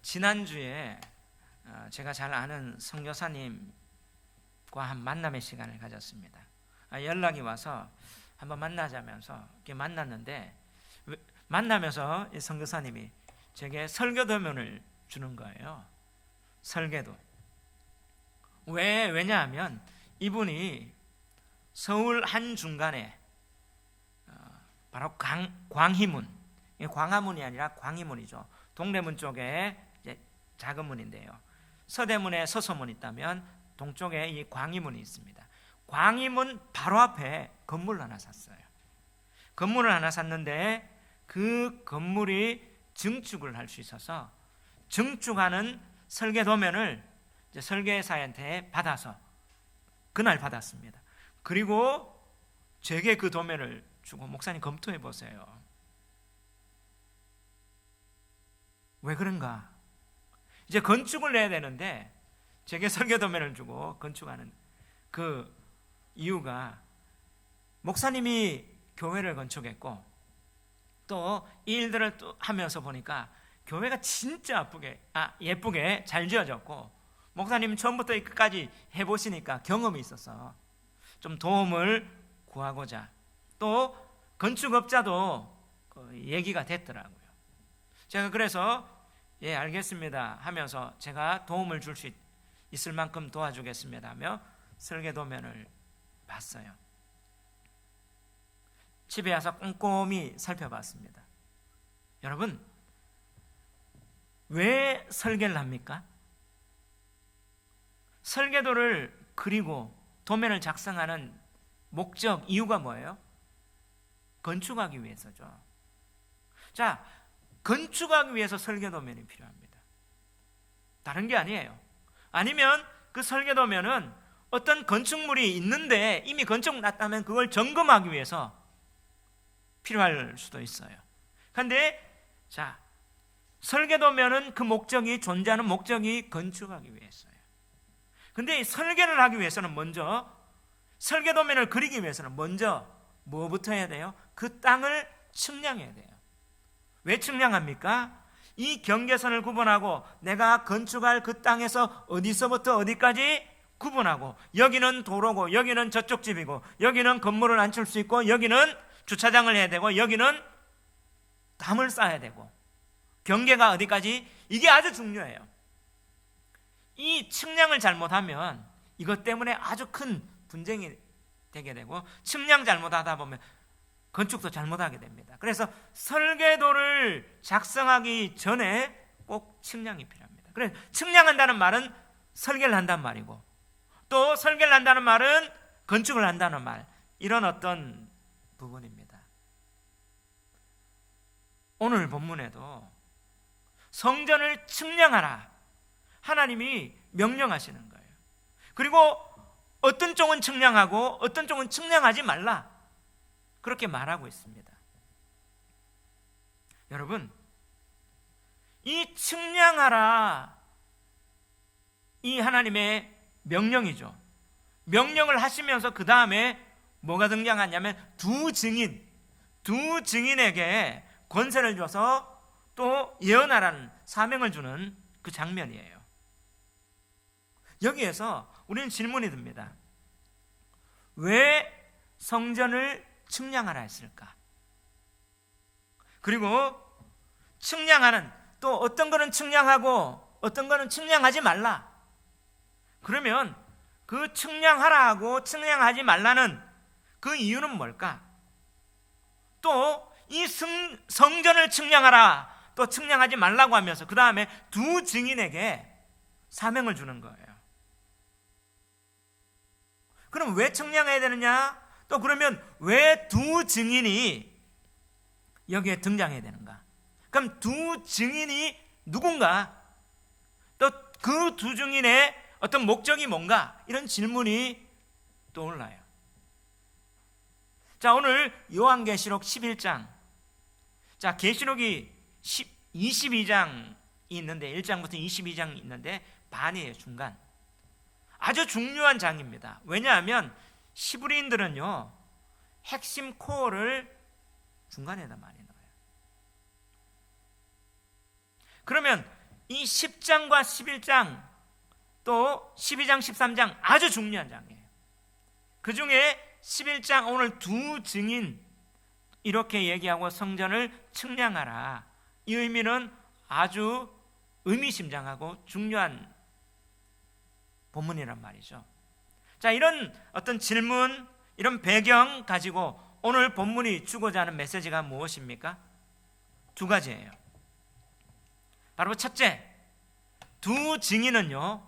지난주에 제가 잘 아는 선교사님과 한 만남의 시간을 가졌습니다. 연락이 와서 한번 만나자면서 이렇게 만났는데, 만나면서 이 선교사님이 제게 설교도면을 주는 거예요. 설계도. 왜냐하면 이분이 서울 한 중간에 바로 광희문, 광화문이 아니라 광희문이죠. 동대문 쪽에 이제 작은 문인데요. 서대문에 서소문이 있다면 동쪽에 이 광희문이 있습니다. 광희문 바로 앞에 건물을 하나 샀어요. 건물을 하나 샀는데 그 건물이 증축을 할 수 있어서 증축하는 설계도면을 이제 설계사한테 받아서 그날 받았습니다. 그리고 제게 그 도면을 주고, 목사님 검토해 보세요. 왜 그런가? 이제 건축을 해야 되는데 제게 설계도면을 주고 건축하는 그 이유가, 목사님이 교회를 건축했고 또 이 일들을 또 하면서 보니까 교회가 진짜 예쁘게 잘 지어졌고, 목사님 처음부터 끝까지 해보시니까 경험이 있어서 좀 도움을 구하고자, 또 건축업자도 얘기가 됐더라고요. 제가 그래서 예 알겠습니다 하면서 제가 도움을 줄 수 있을 만큼 도와주겠습니다 하며 설계도면을 봤어요. 집에 와서 꼼꼼히 살펴봤습니다. 여러분, 왜 설계를 합니까? 설계도를 그리고 도면을 작성하는 목적, 이유가 뭐예요? 건축하기 위해서죠. 자, 건축하기 위해서 설계도면이 필요합니다. 다른 게 아니에요. 아니면 그 설계도면은 어떤 건축물이 있는데 이미 건축 났다면 그걸 점검하기 위해서 필요할 수도 있어요. 그런데 자, 설계도면은 그 목적이, 존재하는 목적이 건축하기 위해서예요. 근데 설계를 하기 위해서는 먼저, 설계도면을 그리기 위해서는 먼저 뭐부터 해야 돼요? 그 땅을 측량해야 돼요. 왜 측량합니까? 이 경계선을 구분하고 내가 건축할 그 땅에서 어디서부터 어디까지 구분하고, 여기는 도로고 여기는 저쪽 집이고 여기는 건물을 앉힐 수 있고 여기는 주차장을 해야 되고 여기는 담을 쌓아야 되고, 경계가 어디까지, 이게 아주 중요해요. 이 측량을 잘못하면 이것 때문에 아주 큰 분쟁이 되게 되고, 측량 잘못하다 보면 건축도 잘못하게 됩니다. 그래서 설계도를 작성하기 전에 꼭 측량이 필요합니다. 그래서 측량한다는 말은 설계를 한다는 말이고, 또 설계를 한다는 말은 건축을 한다는 말, 이런 어떤 부분입니다. 오늘 본문에도 성전을 측량하라, 하나님이 명령하시는 거예요. 그리고 어떤 쪽은 측량하고 어떤 쪽은 측량하지 말라, 그렇게 말하고 있습니다. 여러분, 이 측량하라, 이 하나님의 명령이죠. 명령을 하시면서 그 다음에 뭐가 등장하냐면 두 증인에게 권세를 줘서 또 예언하라는 사명을 주는 그 장면이에요. 여기에서 우리는 질문이 듭니다. 왜 성전을 측량하라 했을까? 그리고 측량하는, 또 어떤 거는 측량하고 어떤 거는 측량하지 말라. 그러면 그 측량하라 하고 측량하지 말라는 그 이유는 뭘까? 또 이 성전을 측량하라, 또 측량하지 말라고 하면서 그 다음에 두 증인에게 사명을 주는 거예요. 그럼 왜 측량해야 되느냐? 또 그러면 왜 두 증인이 여기에 등장해야 되는가? 그럼 두 증인이 누군가? 또 그 두 증인의 어떤 목적이 뭔가? 이런 질문이 떠올라요. 자, 오늘 요한계시록 11장. 자, 계시록이 22장이 있는데, 1장부터 22장이 있는데 반이에요, 중간. 아주 중요한 장입니다. 왜냐하면 히브리인들은요, 핵심 코어를 중간에다 많이 넣어요. 그러면 이 10장과 11장 또 12장, 13장 아주 중요한 장이에요. 그 중에 11장 오늘 두 증인 이렇게 얘기하고 성전을 측량하라. 이 의미는 아주 의미심장하고 중요한 본문이란 말이죠. 자, 이런 어떤 질문, 이런 배경 가지고 오늘 본문이 주고자 하는 메시지가 무엇입니까? 두 가지예요. 바로 첫째, 두 증인은요,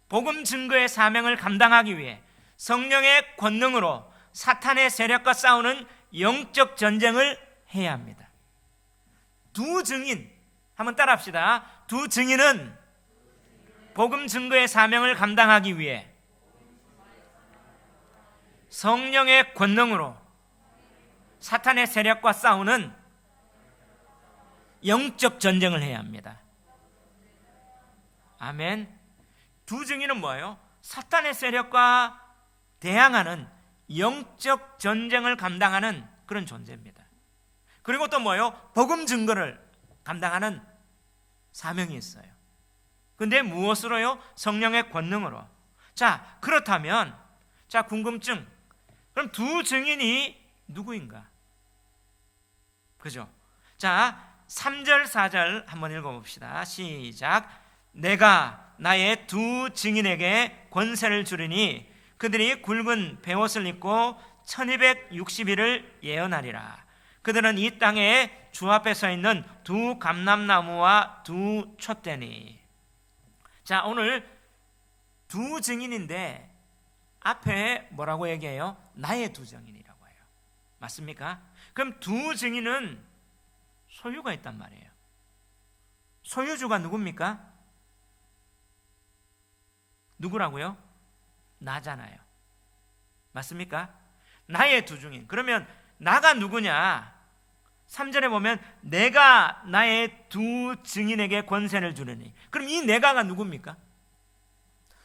복음 증거의 사명을 감당하기 위해 성령의 권능으로 사탄의 세력과 싸우는 영적 전쟁을 해야 합니다. 두 증인, 한번 따라합시다. 두 증인은 복음 증거의 사명을 감당하기 위해 성령의 권능으로 사탄의 세력과 싸우는 영적 전쟁을 해야 합니다. 아멘. 두 증인은 뭐예요? 사탄의 세력과 대항하는 영적 전쟁을 감당하는 그런 존재입니다. 그리고 또 뭐예요? 복음 증거를 감당하는 사명이 있어요. 근데 무엇으로요? 성령의 권능으로. 자, 그렇다면 자, 궁금증. 그럼 두 증인이 누구인가? 그죠? 자, 3절 4절 한번 읽어봅시다. 시작. 내가 나의 두 증인에게 권세를 주리니 그들이 굵은 베옷을 입고 1260일을 예언하리라. 그들은 이 땅에 주 앞에 서 있는 두 감람나무와 두 촛대니. 자, 오늘 두 증인인데 앞에 뭐라고 얘기해요? 나의 두 증인이라고 해요. 맞습니까? 그럼 두 증인은 소유가 있단 말이에요. 소유주가 누굽니까? 누구라고요? 나잖아요. 맞습니까? 나의 두 증인. 그러면 나가 누구냐? 3절에 보면 내가 나의 두 증인에게 권세를 주려니. 그럼 이 내가가 누굽니까?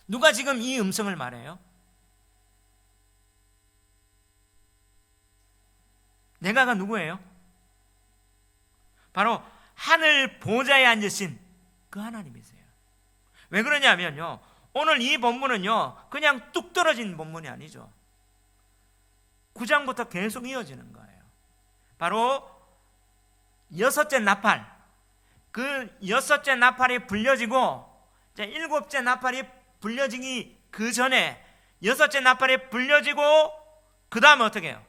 누가 지금 이 음성을 말해요? 내가가 누구예요? 바로 하늘 보좌에 앉으신 그 하나님이세요. 왜 그러냐면요, 오늘 이 본문은요 그냥 뚝 떨어진 본문이 아니죠. 9장부터 계속 이어지는 거예요. 바로 여섯째 나팔, 그 여섯째 나팔이 불려지고 일곱째 나팔이 불려지기 그 전에 여섯째 나팔이 불려지고 그 다음에 어떻게 해요?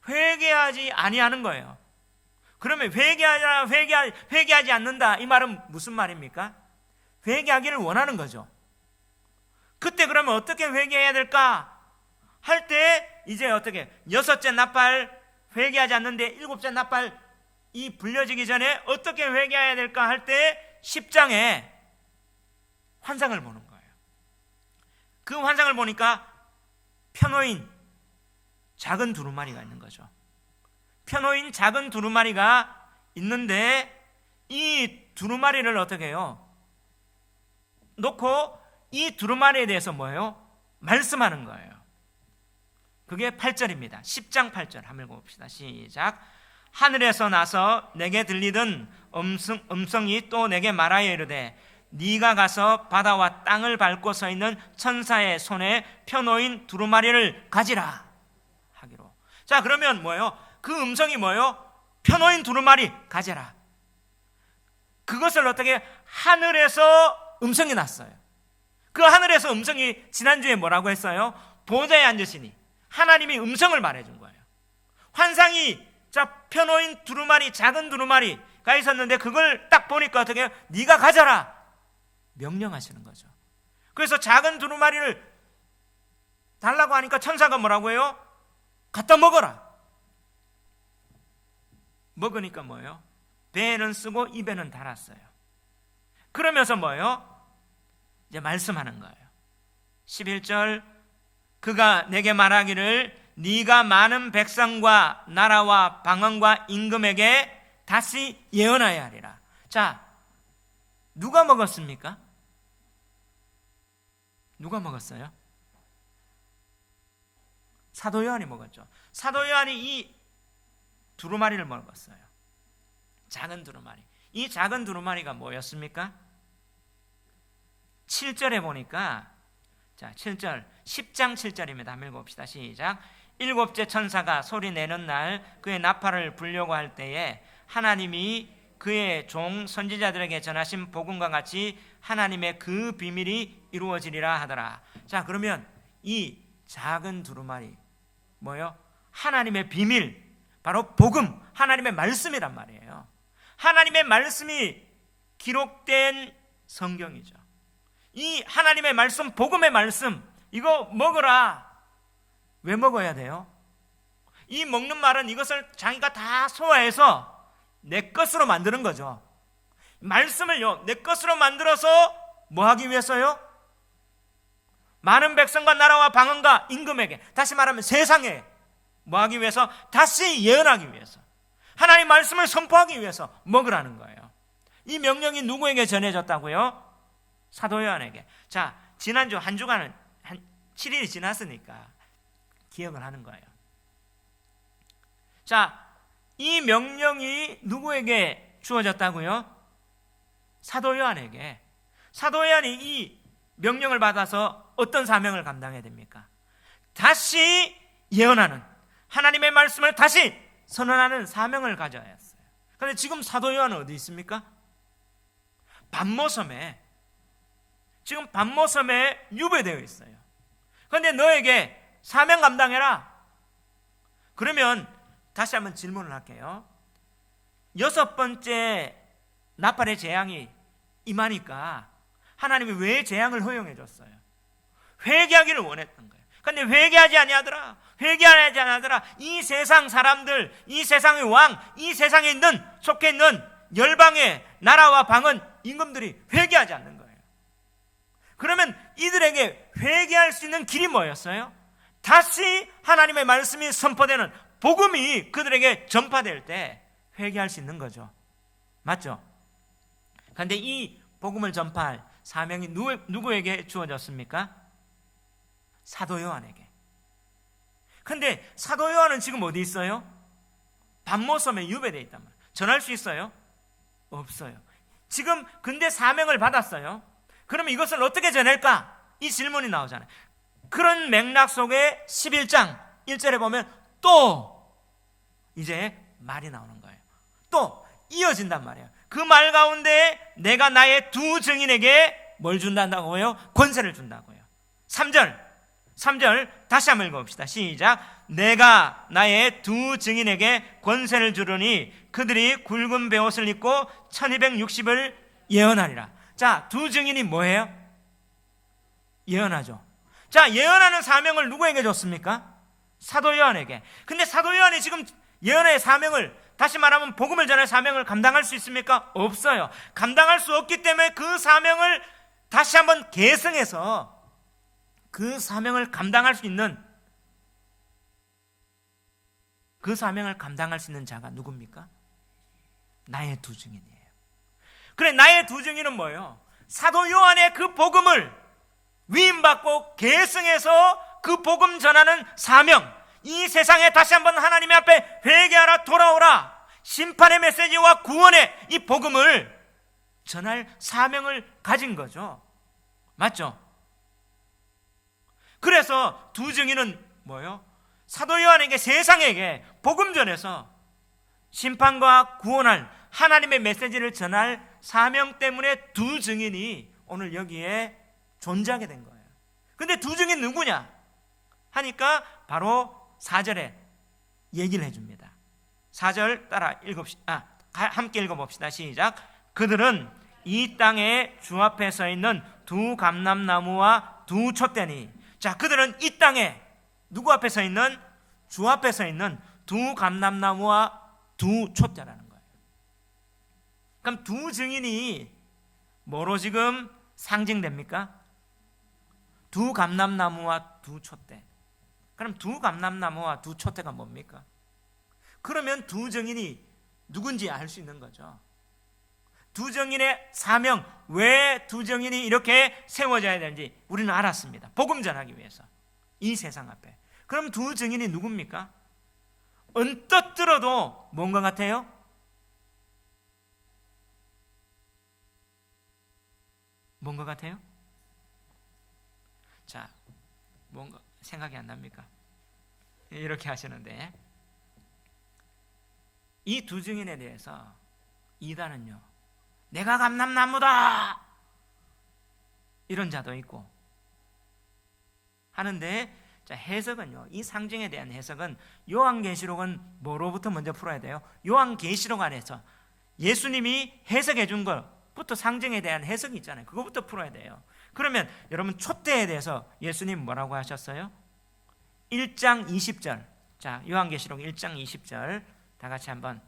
회개하지 아니하는 거예요. 그러면 회개하지 않는다, 이 말은 무슨 말입니까? 회개하기를 원하는 거죠. 그때 그러면 어떻게 회개해야 될까? 할 때 이제 어떻게 여섯째 나팔 회개하지 않는데 일곱째 나팔 이 불려지기 전에 어떻게 회개해야 될까 할 때 10장에 환상을 보는 거예요. 그 환상을 보니까 펴놓인 작은 두루마리가 있는 거죠. 펴놓인 작은 두루마리가 있는데 이 두루마리를 어떻게 해요? 놓고 이 두루마리에 대해서 뭐예요? 말씀하는 거예요. 그게 8절입니다. 10장 8절 한번 읽어봅시다. 시작. 하늘에서 나서 내게 들리던 음성이 또 내게 말하여 이르되 네가 가서 바다와 땅을 밟고 서 있는 천사의 손에 펴놓인 두루마리를 가지라 하기로. 자, 그러면 뭐예요? 그 음성이 뭐예요? 펴놓인 두루마리 가져라. 그것을 어떻게 하늘에서 음성이 났어요. 그 하늘에서 음성이 지난주에 뭐라고 했어요? 보좌에 앉으시니 하나님이 음성을 말해준 거예요. 환상이 펴놓인 두루마리, 작은 두루마리가 있었는데 그걸 딱 보니까 어떻게 해요? 네가 가져라 명령하시는 거죠. 그래서 작은 두루마리를 달라고 하니까 천사가 뭐라고 해요? 갖다 먹어라. 먹으니까 뭐예요? 배에는 쓰고 입에는 달았어요. 그러면서 뭐예요? 이제 말씀하는 거예요. 11절 그가 내게 말하기를 네가 많은 백성과 나라와 방언과 임금에게 다시 예언하여야 하리라. 자, 누가 먹었습니까? 누가 먹었어요? 사도 요한이 먹었죠. 사도 요한이 이 두루마리를 먹었어요. 작은 두루마리. 이 작은 두루마리가 뭐였습니까? 7절에 보니까, 자, 7절, 10장 7절입니다. 한번 읽어봅시다. 시작. 일곱째 천사가 소리 내는 날 그의 나팔을 불려고 할 때에 하나님이 그의 종 선지자들에게 전하신 복음과 같이 하나님의 그 비밀이 이루어지리라 하더라. 자, 그러면 이 작은 두루마리 뭐요? 하나님의 비밀, 바로 복음, 하나님의 말씀이란 말이에요. 하나님의 말씀이 기록된 성경이죠. 이 하나님의 말씀, 복음의 말씀, 이거 먹어라. 왜 먹어야 돼요? 이 먹는 말은 이것을 자기가 다 소화해서 내 것으로 만드는 거죠. 말씀을요, 내 것으로 만들어서 뭐 하기 위해서요? 많은 백성과 나라와 방언과 임금에게, 다시 말하면 세상에 뭐 하기 위해서? 다시 예언하기 위해서, 하나님 말씀을 선포하기 위해서 먹으라는 거예요. 이 명령이 누구에게 전해졌다고요? 사도 요한에게. 자, 지난주 한 주간은 한 7일이 지났으니까 기억을 하는 거예요. 자, 이 명령이 누구에게 주어졌다고요? 사도 요한에게. 사도 요한이 이 명령을 받아서 어떤 사명을 감당해야 됩니까? 다시 예언하는, 하나님의 말씀을 다시 선언하는 사명을 가져야 했어요. 그런데 지금 사도 요한은 어디 있습니까? 반모섬에, 지금 반모섬에 유배되어 있어요. 그런데 너에게 사명 감당해라. 그러면 다시 한번 질문을 할게요. 6번째 나팔의 재앙이 임하니까 하나님이 왜 재앙을 허용해 줬어요? 회개하기를 원했던 거예요. 그런데 회개하지 아니하더라. 회개하지 아니하더라. 이 세상 사람들, 이 세상의 왕, 이 세상에 있는, 속해 있는 열방의 나라와 방언, 임금들이 회개하지 않는 거예요. 그러면 이들에게 회개할 수 있는 길이 뭐였어요? 다시 하나님의 말씀이 선포되는 복음이 그들에게 전파될 때 회개할 수 있는 거죠. 맞죠? 그런데 이 복음을 전파할 사명이 누구에게 주어졌습니까? 사도 요한에게. 그런데 사도 요한은 지금 어디 있어요? 반모섬에 유배되어 있단 말이에요. 전할 수 있어요? 없어요. 지금 근데 사명을 받았어요. 그러면 이것을 어떻게 전할까? 이 질문이 나오잖아요. 그런 맥락 속에 11장 1절에 보면 또 이제 말이 나오는 거예요. 또 이어진단 말이에요. 그 말 가운데 내가 나의 두 증인에게 뭘 준다고요? 권세를 준다고요. 3절 다시 한번 읽어봅시다. 시작. 내가 나의 두 증인에게 권세를 주르니 그들이 굵은 베옷을 입고 1260을 예언하리라. 자, 두 증인이 뭐예요? 예언하죠. 자, 예언하는 사명을 누구에게 줬습니까? 사도 요한에게. 근데 사도 요한이 지금 예언의 사명을, 다시 말하면 복음을 전할 사명을 감당할 수 있습니까? 없어요. 감당할 수 없기 때문에 그 사명을 다시 한번 계승해서 그 사명을 감당할 수 있는, 그 사명을 감당할 수 있는 자가 누굽니까? 나의 두 증인이에요. 그래, 나의 두 증인은 뭐예요? 사도 요한의 그 복음을 위임받고 계승해서 그 복음 전하는 사명, 이 세상에 다시 한번 하나님의 앞에 회개하라, 돌아오라, 심판의 메시지와 구원의 이 복음을 전할 사명을 가진 거죠. 맞죠? 그래서 두 증인은 뭐예요? 사도 요한에게, 세상에게 복음 전해서 심판과 구원할 하나님의 메시지를 전할 사명 때문에 두 증인이 오늘 여기에 존재하게 된 거예요. 근데 두 증인 누구냐 하니까 바로 4절에 얘기를 해줍니다. 4절 따라 함께 읽어봅시다. 시작. 그들은 이 땅에 주 앞에 서 있는 두 감람나무와 두 촛대니. 자, 그들은 이 땅에 누구 앞에 서 있는? 주 앞에 서 있는 두 감람나무와 두 촛대라는 거예요. 그럼 두 증인이 뭐로 지금 상징됩니까? 두 감람나무와 두 촛대. 그럼 두 감람나무와 두 촛대가 뭡니까? 그러면 두 증인이 누군지 알 수 있는 거죠. 두 증인의 사명, 왜 두 증인이 이렇게 세워져야 되는지 우리는 알았습니다. 복음 전하기 위해서, 이 세상 앞에. 그럼 두 증인이 누굽니까? 언뜻 들어도 뭔 것 같아요? 뭔 것 같아요? 자, 뭔가 생각이 안 납니까? 이렇게 하시는데, 이 두 증인에 대해서 이단은요, 내가 감람나무다 이런 자도 있고 하는데, 자, 해석은요, 이 상징에 대한 해석은 요한계시록은 뭐로부터 먼저 풀어야 돼요? 요한계시록 안에서 예수님이 해석해 준 것부터, 상징에 대한 해석이 있잖아요. 그거부터 풀어야 돼요. 그러면 여러분, 촛대에 대해서 예수님 뭐라고 하셨어요? 1장 20절. 자, 요한계시록 1장 20절 다 같이 한번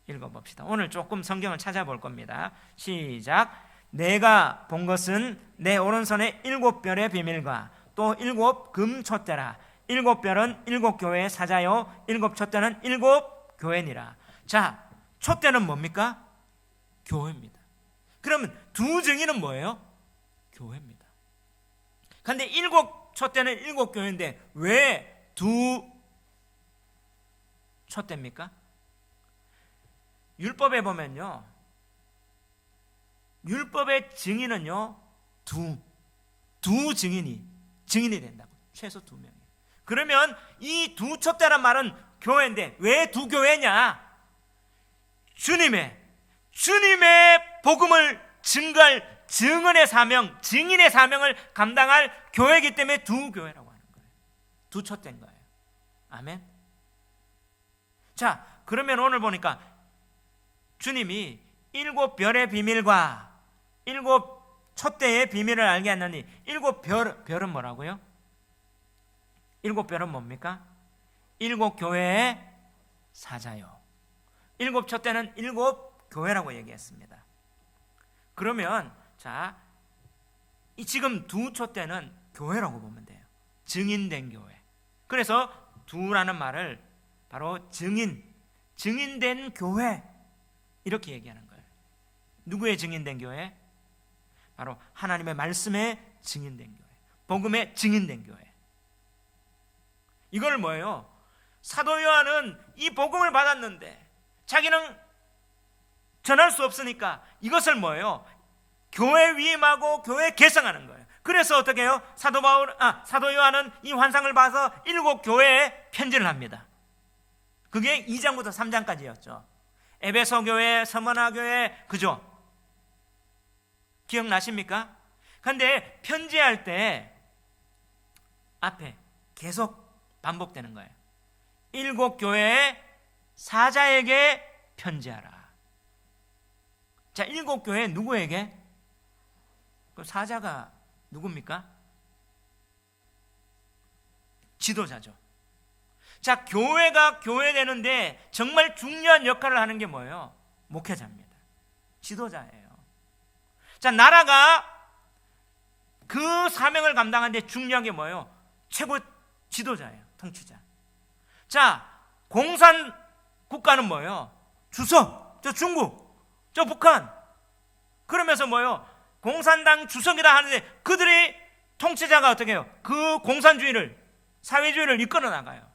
읽어봅시다. 오늘 조금 성경을 찾아볼 겁니다. 시작. 내가 본 것은 내 오른손에 7별의 비밀과 또 7 금촛대라. 7별은 7 교회의 사자요 7 촛대는 7 교회니라. 자, 촛대는 뭡니까? 교회입니다. 그러면 두 증인은 뭐예요? 교회입니다. 그런데 7 촛대는 7 교회인데 왜 두 촛대입니까? 율법에 보면요, 율법의 증인은요, 두 증인이 된다고. 최소 2명이에요. 그러면 이 두 촛대란 말은 교회인데 왜 두 교회냐? 주님의 복음을 증거할 증언의 사명, 증인의 사명을 감당할 교회이기 때문에 두 교회라고 하는 거예요. 두 촛대인 거예요. 아멘. 자, 그러면 오늘 보니까 주님이 7별의 비밀과 7 촛대의 비밀을 알게 하느니, 7별은 뭐라고요? 7별은 뭡니까? 7 교회의 사자요 7 촛대는 7 교회라고 얘기했습니다. 그러면 자, 이 지금 두 촛대는 교회라고 보면 돼요. 증인된 교회. 그래서 두라는 말을 바로 증인된 교회 이렇게 얘기하는 거예요. 누구의 증인된 교회? 바로 하나님의 말씀에 증인된 교회, 복음에 증인된 교회. 이걸 뭐예요? 사도 요한은 이 복음을 받았는데 자기는 전할 수 없으니까 이것을 뭐예요? 교회 위임하고 교회 개성하는 거예요. 그래서 어떻게 해요? 사도 요한은 이 환상을 봐서 7 교회에 편지를 합니다. 그게 2장부터 3장까지였죠. 에베소 교회, 서머나 교회, 그죠? 기억나십니까? 근데 편지할 때 앞에 계속 반복되는 거예요. 7 교회의 사자에게 편지하라. 자, 7 교회 누구에게? 그 사자가 누굽니까? 지도자죠. 자, 교회가 교회되는데 정말 중요한 역할을 하는 게 뭐예요? 목회자입니다. 지도자예요. 자, 나라가 그 사명을 감당하는데 중요한 게 뭐예요? 최고 지도자예요. 통치자. 자, 공산 국가는 뭐예요? 주석, 저 중국, 저 북한. 그러면서 뭐예요? 공산당 주석이라 하는데 그들이 통치자가 어떻게 해요? 그 공산주의를, 사회주의를 이끌어 나가요.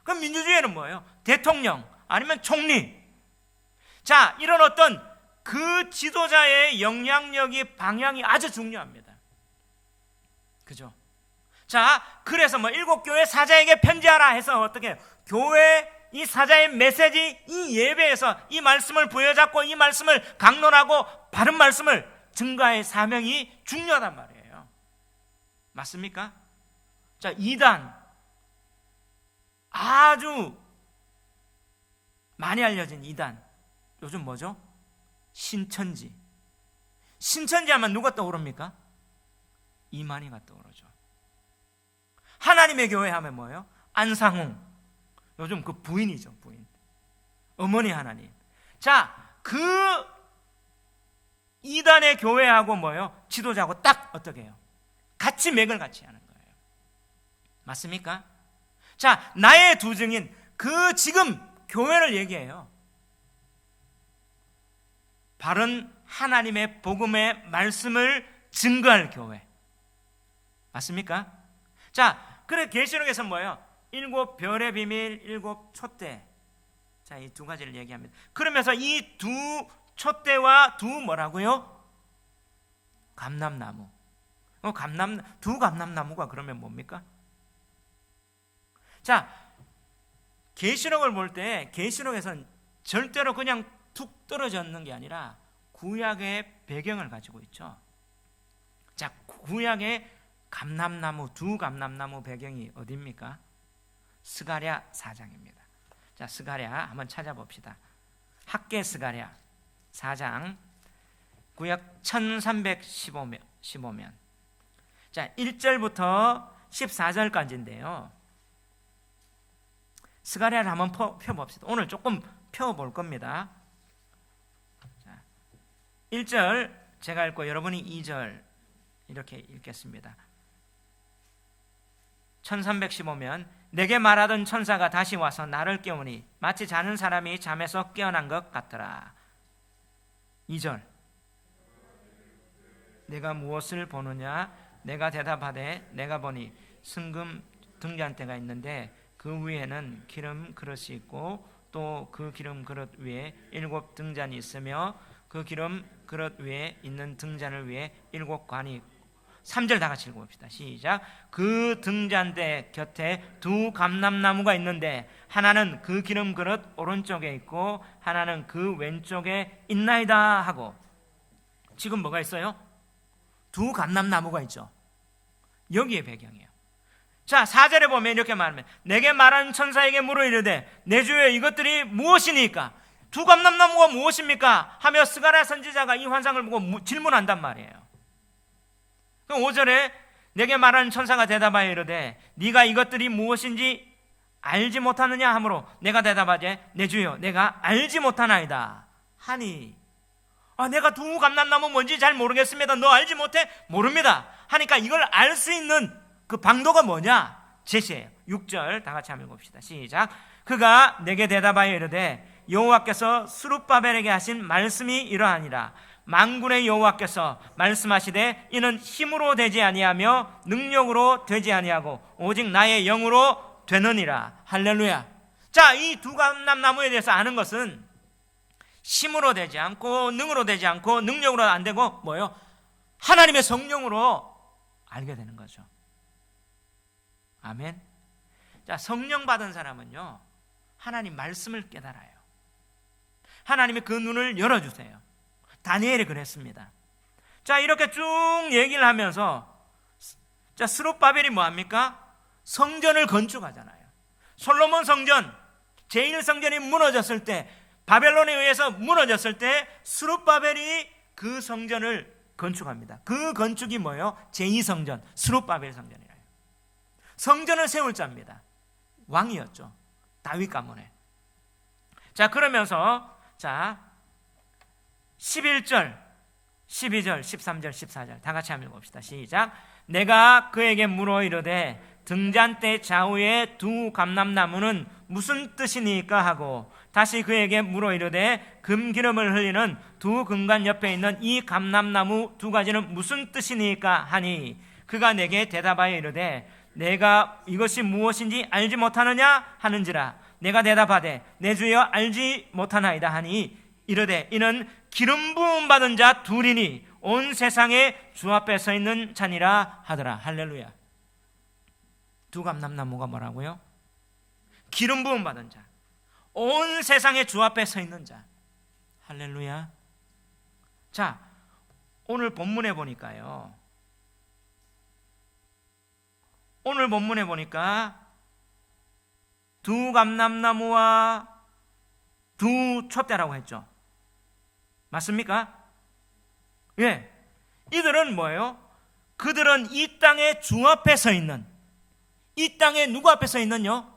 그럼 민주주의는 뭐예요? 대통령 아니면 총리. 자, 이런 어떤 그 지도자의 영향력이, 방향이 아주 중요합니다. 그죠? 자, 그래서 7 교회 사자에게 편지하라 해서 어떻게 해요? 교회 이 사자의 메시지, 이 예배에서 이 말씀을 부여잡고 이 말씀을 강론하고 바른 말씀을 증거할 사명이 중요하단 말이에요. 맞습니까? 자, 이단, 아주 많이 알려진 이단, 요즘 뭐죠? 신천지. 신천지 하면 누가 떠오릅니까? 이만희가 떠오르죠. 하나님의 교회 하면 뭐예요? 안상홍. 요즘 그 부인이죠, 부인. 어머니 하나님. 자, 그 이단의 교회하고 뭐예요? 지도자하고 딱 어떻게 해요? 같이 맥을 같이 하는 거예요. 맞습니까? 자, 나의 두 증인, 그 지금 교회를 얘기해요. 바른 하나님의 복음의 말씀을 증거할 교회. 맞습니까? 자, 그래 계시록에서 뭐예요? 7 별의 비밀, 7 촛대. 자, 이 두 가지를 얘기합니다. 그러면서 이 두 촛대와 두 뭐라고요? 감람나무. 두 감람나무가 그러면 뭡니까? 자, 계시록을 볼 때 계시록에서는 절대로 그냥 툭 떨어졌는 게 아니라 구약의 배경을 가지고 있죠. 자, 구약의 감람나무, 두 감람나무 배경이 어디입니까? 스가랴 4장입니다. 자, 스가랴 한번 찾아봅시다. 학개 스가랴 4장 구약 1315면 자, 1절부터 14절까지인데요. 스가랴를 한번 펴봅시다. 오늘 조금 펴볼 겁니다. 자, 1절 제가 읽고 여러분이 2절 이렇게 읽겠습니다. 1315면 내게 말하던 천사가 다시 와서 나를 깨우니 마치 자는 사람이 잠에서 깨어난 것 같더라. 2절 내가 무엇을 보느냐? 내가 대답하되 내가 보니 승금 등잔대가 있는데 그 위에는 기름 그릇이 있고 또 그 기름 그릇 위에 7 등잔이 있으며 그 기름 그릇 위에 있는 등잔을 위에 7 관이 있고 3절 다 같이 읽어봅시다. 시작. 그 등잔대 곁에 두 감람나무가 있는데 하나는 그 기름 그릇 오른쪽에 있고 하나는 그 왼쪽에 있나이다 하고 지금 뭐가 있어요? 두 감람나무가 있죠. 여기에 배경이에요. 자, 4절에 보면 이렇게 말하면 내게 말한 천사에게 물어 이르되 내 주여 이것들이 무엇이니까? 두 감람나무가 무엇입니까? 하며 스가랴 선지자가 이 환상을 보고 질문한단 말이에요. 5절에 내게 말하는 천사가 대답하여 이르되 네가 이것들이 무엇인지 알지 못하느냐 하므로 내가 대답하되 내 주여 내가 알지 못하나이다 하니 내가 두 감람나무 뭔지 잘 모르겠습니다. 너 알지 못해? 모릅니다 하니까 이걸 알 수 있는 그 방도가 뭐냐? 제시해요. 6절 다 같이 한번 읽읍시다. 시작. 그가 내게 대답하여 이르되 여호와께서 스룹바벨에게 하신 말씀이 이러하니라. 만군의 여호와께서 말씀하시되 이는 힘으로 되지 아니하며 능력으로 되지 아니하고 오직 나의 영으로 되느니라. 할렐루야. 자, 이 두 감람나무에 대해서 아는 것은 힘으로 되지 않고 능으로 되지 않고 능력으로 안 되고 뭐예요? 하나님의 성령으로 알게 되는 거죠. 아멘. 자, 성령 받은 사람은요 하나님 말씀을 깨달아요. 하나님이 그 눈을 열어주세요. 다니엘이 그랬습니다. 자, 이렇게 쭉 얘기를 하면서 자, 스룹바벨이 뭐합니까? 성전을 건축하잖아요. 솔로몬 성전 제1성전이 무너졌을 때 바벨론에 의해서 무너졌을 때 스룹바벨이 그 성전을 건축합니다. 그 건축이 뭐예요? 제2성전 스룹바벨 성전이에요. 성전을 세울 자입니다. 왕이었죠. 다윗 가문에. 자, 그러면서 자 11절, 12절, 13절, 14절 다 같이 한번 읽읍시다. 시작. 내가 그에게 물어 이르되 등잔대 좌우의 두 감람나무는 무슨 뜻이니까 하고 다시 그에게 물어 이르되 금기름을 흘리는 두 금관 옆에 있는 이 감람나무 두 가지는 무슨 뜻이니까 하니 그가 내게 대답하여 이르되 내가 이것이 무엇인지 알지 못하느냐 하는지라. 내가 대답하되 내 주여 알지 못하나이다 하니 이르되 이는 기름 부음 받은 자 둘이니 온 세상에 주 앞에 서 있는 자니라 하더라. 할렐루야. 두 감람나무가 뭐라고요? 기름 부음 받은 자, 온 세상에 주 앞에 서 있는 자. 할렐루야. 자, 오늘 본문에 보니까요, 오늘 본문에 보니까 두 감람나무와 두 촛대라고 했죠. 맞습니까? 예. 이들은 뭐예요? 그들은 이 땅에 주 앞에 서 있는, 이 땅에 누구 앞에 서 있는요?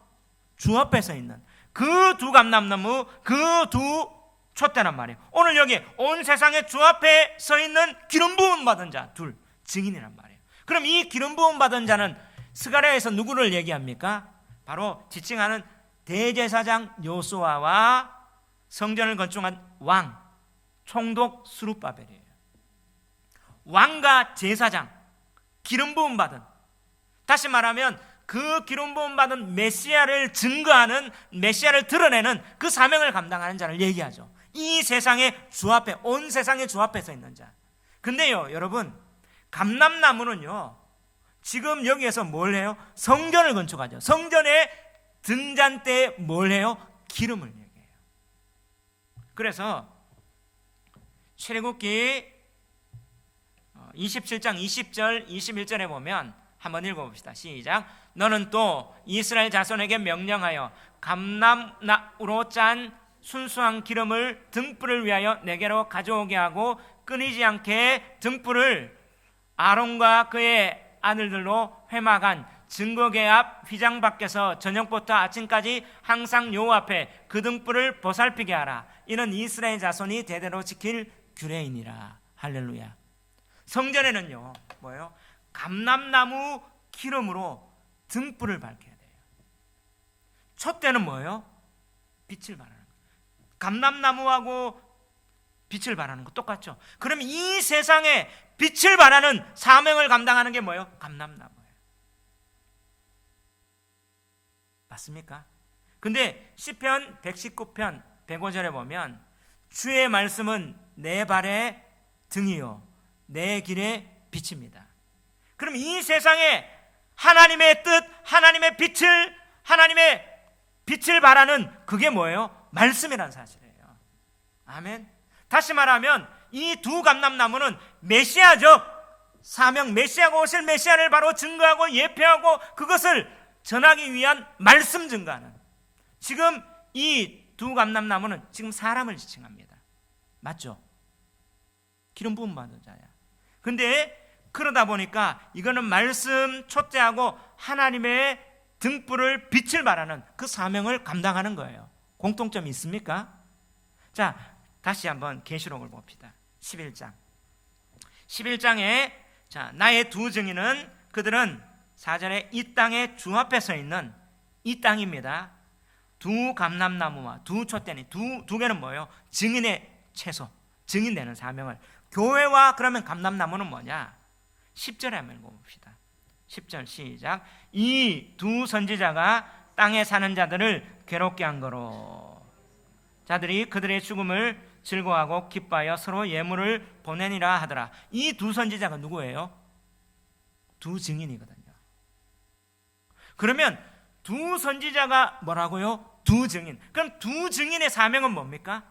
주 앞에 서 있는 그 두 감람나무, 그 두 촛대란 말이에요. 오늘 여기 온 세상에 주 앞에 서 있는 기름 부음 받은 자 둘, 증인이란 말이에요. 그럼 이 기름 부음 받은 자는 스가랴에서 누구를 얘기합니까? 바로 지칭하는 대제사장 요수아와 성전을 건축한 왕 총독 스룹바벨이에요. 왕과 제사장, 기름 부음 받은, 다시 말하면 그 기름 부음 받은 메시아를 증거하는, 메시아를 드러내는 그 사명을 감당하는 자를 얘기하죠. 이 세상의 주 앞에, 온 세상의 주 앞에 서 있는 자. 근데요, 여러분, 감람나무는요, 지금 여기에서 뭘 해요? 성전을 건축하죠. 성전의 등잔대에 뭘 해요? 기름을 얘기해요. 그래서 출애굽기 27장 20절 21절에 보면 한번 읽어봅시다. 시작. 너는 또 이스라엘 자손에게 명령하여 감람나무로 짠 순수한 기름을 등불을 위하여 내게로 가져오게 하고 끊이지 않게 등불을 아론과 그의 아들들로 회막한 증거궤 앞 휘장 밖에서 저녁부터 아침까지 항상 여호와 앞에 그 등불을 보살피게 하라. 이는 이스라엘 자손이 대대로 지킬 규례이니라. 할렐루야. 성전에는요, 뭐예요? 감람나무 기름으로 등불을 밝혀야 돼요. 촛대는 뭐예요? 빛을 발하는 거예요. 감람나무하고 빛을 발하는 거 똑같죠? 그러면 이 세상에 빛을 발하는 사명을 감당하는 게 뭐예요? 감람나무예요. 맞습니까? 근데 시편 119편 105절에 보면 주의 말씀은 내 발의 등이요 내 길의 빛입니다. 그럼 이 세상에 하나님의 뜻, 하나님의 빛을 발하는 그게 뭐예요? 말씀이라는 사실이에요. 아멘. 다시 말하면 이 두 감람나무는 메시아적 사명, 메시아가 오실 메시아를 바로 증거하고 예표하고 그것을 전하기 위한 말씀 증거하는, 지금 이 두 감람나무는 지금 사람을 지칭합니다. 맞죠? 기름 부음 받은 자야. 근데 그러다 보니까 이거는 말씀 촛대하고 하나님의 등불을 빛을 발하는 그 사명을 감당하는 거예요. 공통점이 있습니까? 자, 다시 한번 계시록을 봅시다. 11장에 자, 나의 두 증인은 그들은 사전에 이 땅의 주 앞에 서 있는 이 땅입니다. 두 감람나무와 두 촛대니 두 개는 뭐예요? 증인의 채소, 증인되는 사명을. 교회와 그러면 감람나무는 뭐냐? 10절에 한번 읽어봅시다. 10절 시작. 이 두 선지자가 땅에 사는 자들을 괴롭게 한 거로 자들이 그들의 죽음을 즐거워하고 기뻐하여 서로 예물을 보내니라 하더라. 이 두 선지자가 누구예요? 두 증인이거든요. 그러면 두 선지자가 뭐라고요? 두 증인. 그럼 두 증인의 사명은 뭡니까?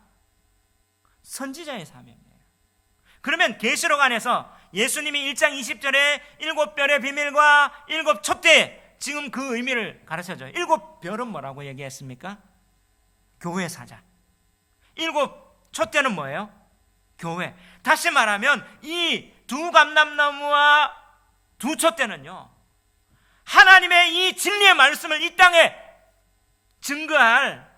선지자의 사명이에요. 그러면 계시록 안에서 예수님이 1장 20절에 7별의 비밀과 7 촛대, 지금 그 의미를 가르쳐줘요. 7별은 뭐라고 얘기했습니까? 교회 사자. 7 촛대는 뭐예요? 교회. 다시 말하면 이 두 감람나무와 두 촛대는요, 하나님의 이 진리의 말씀을 이 땅에 증거할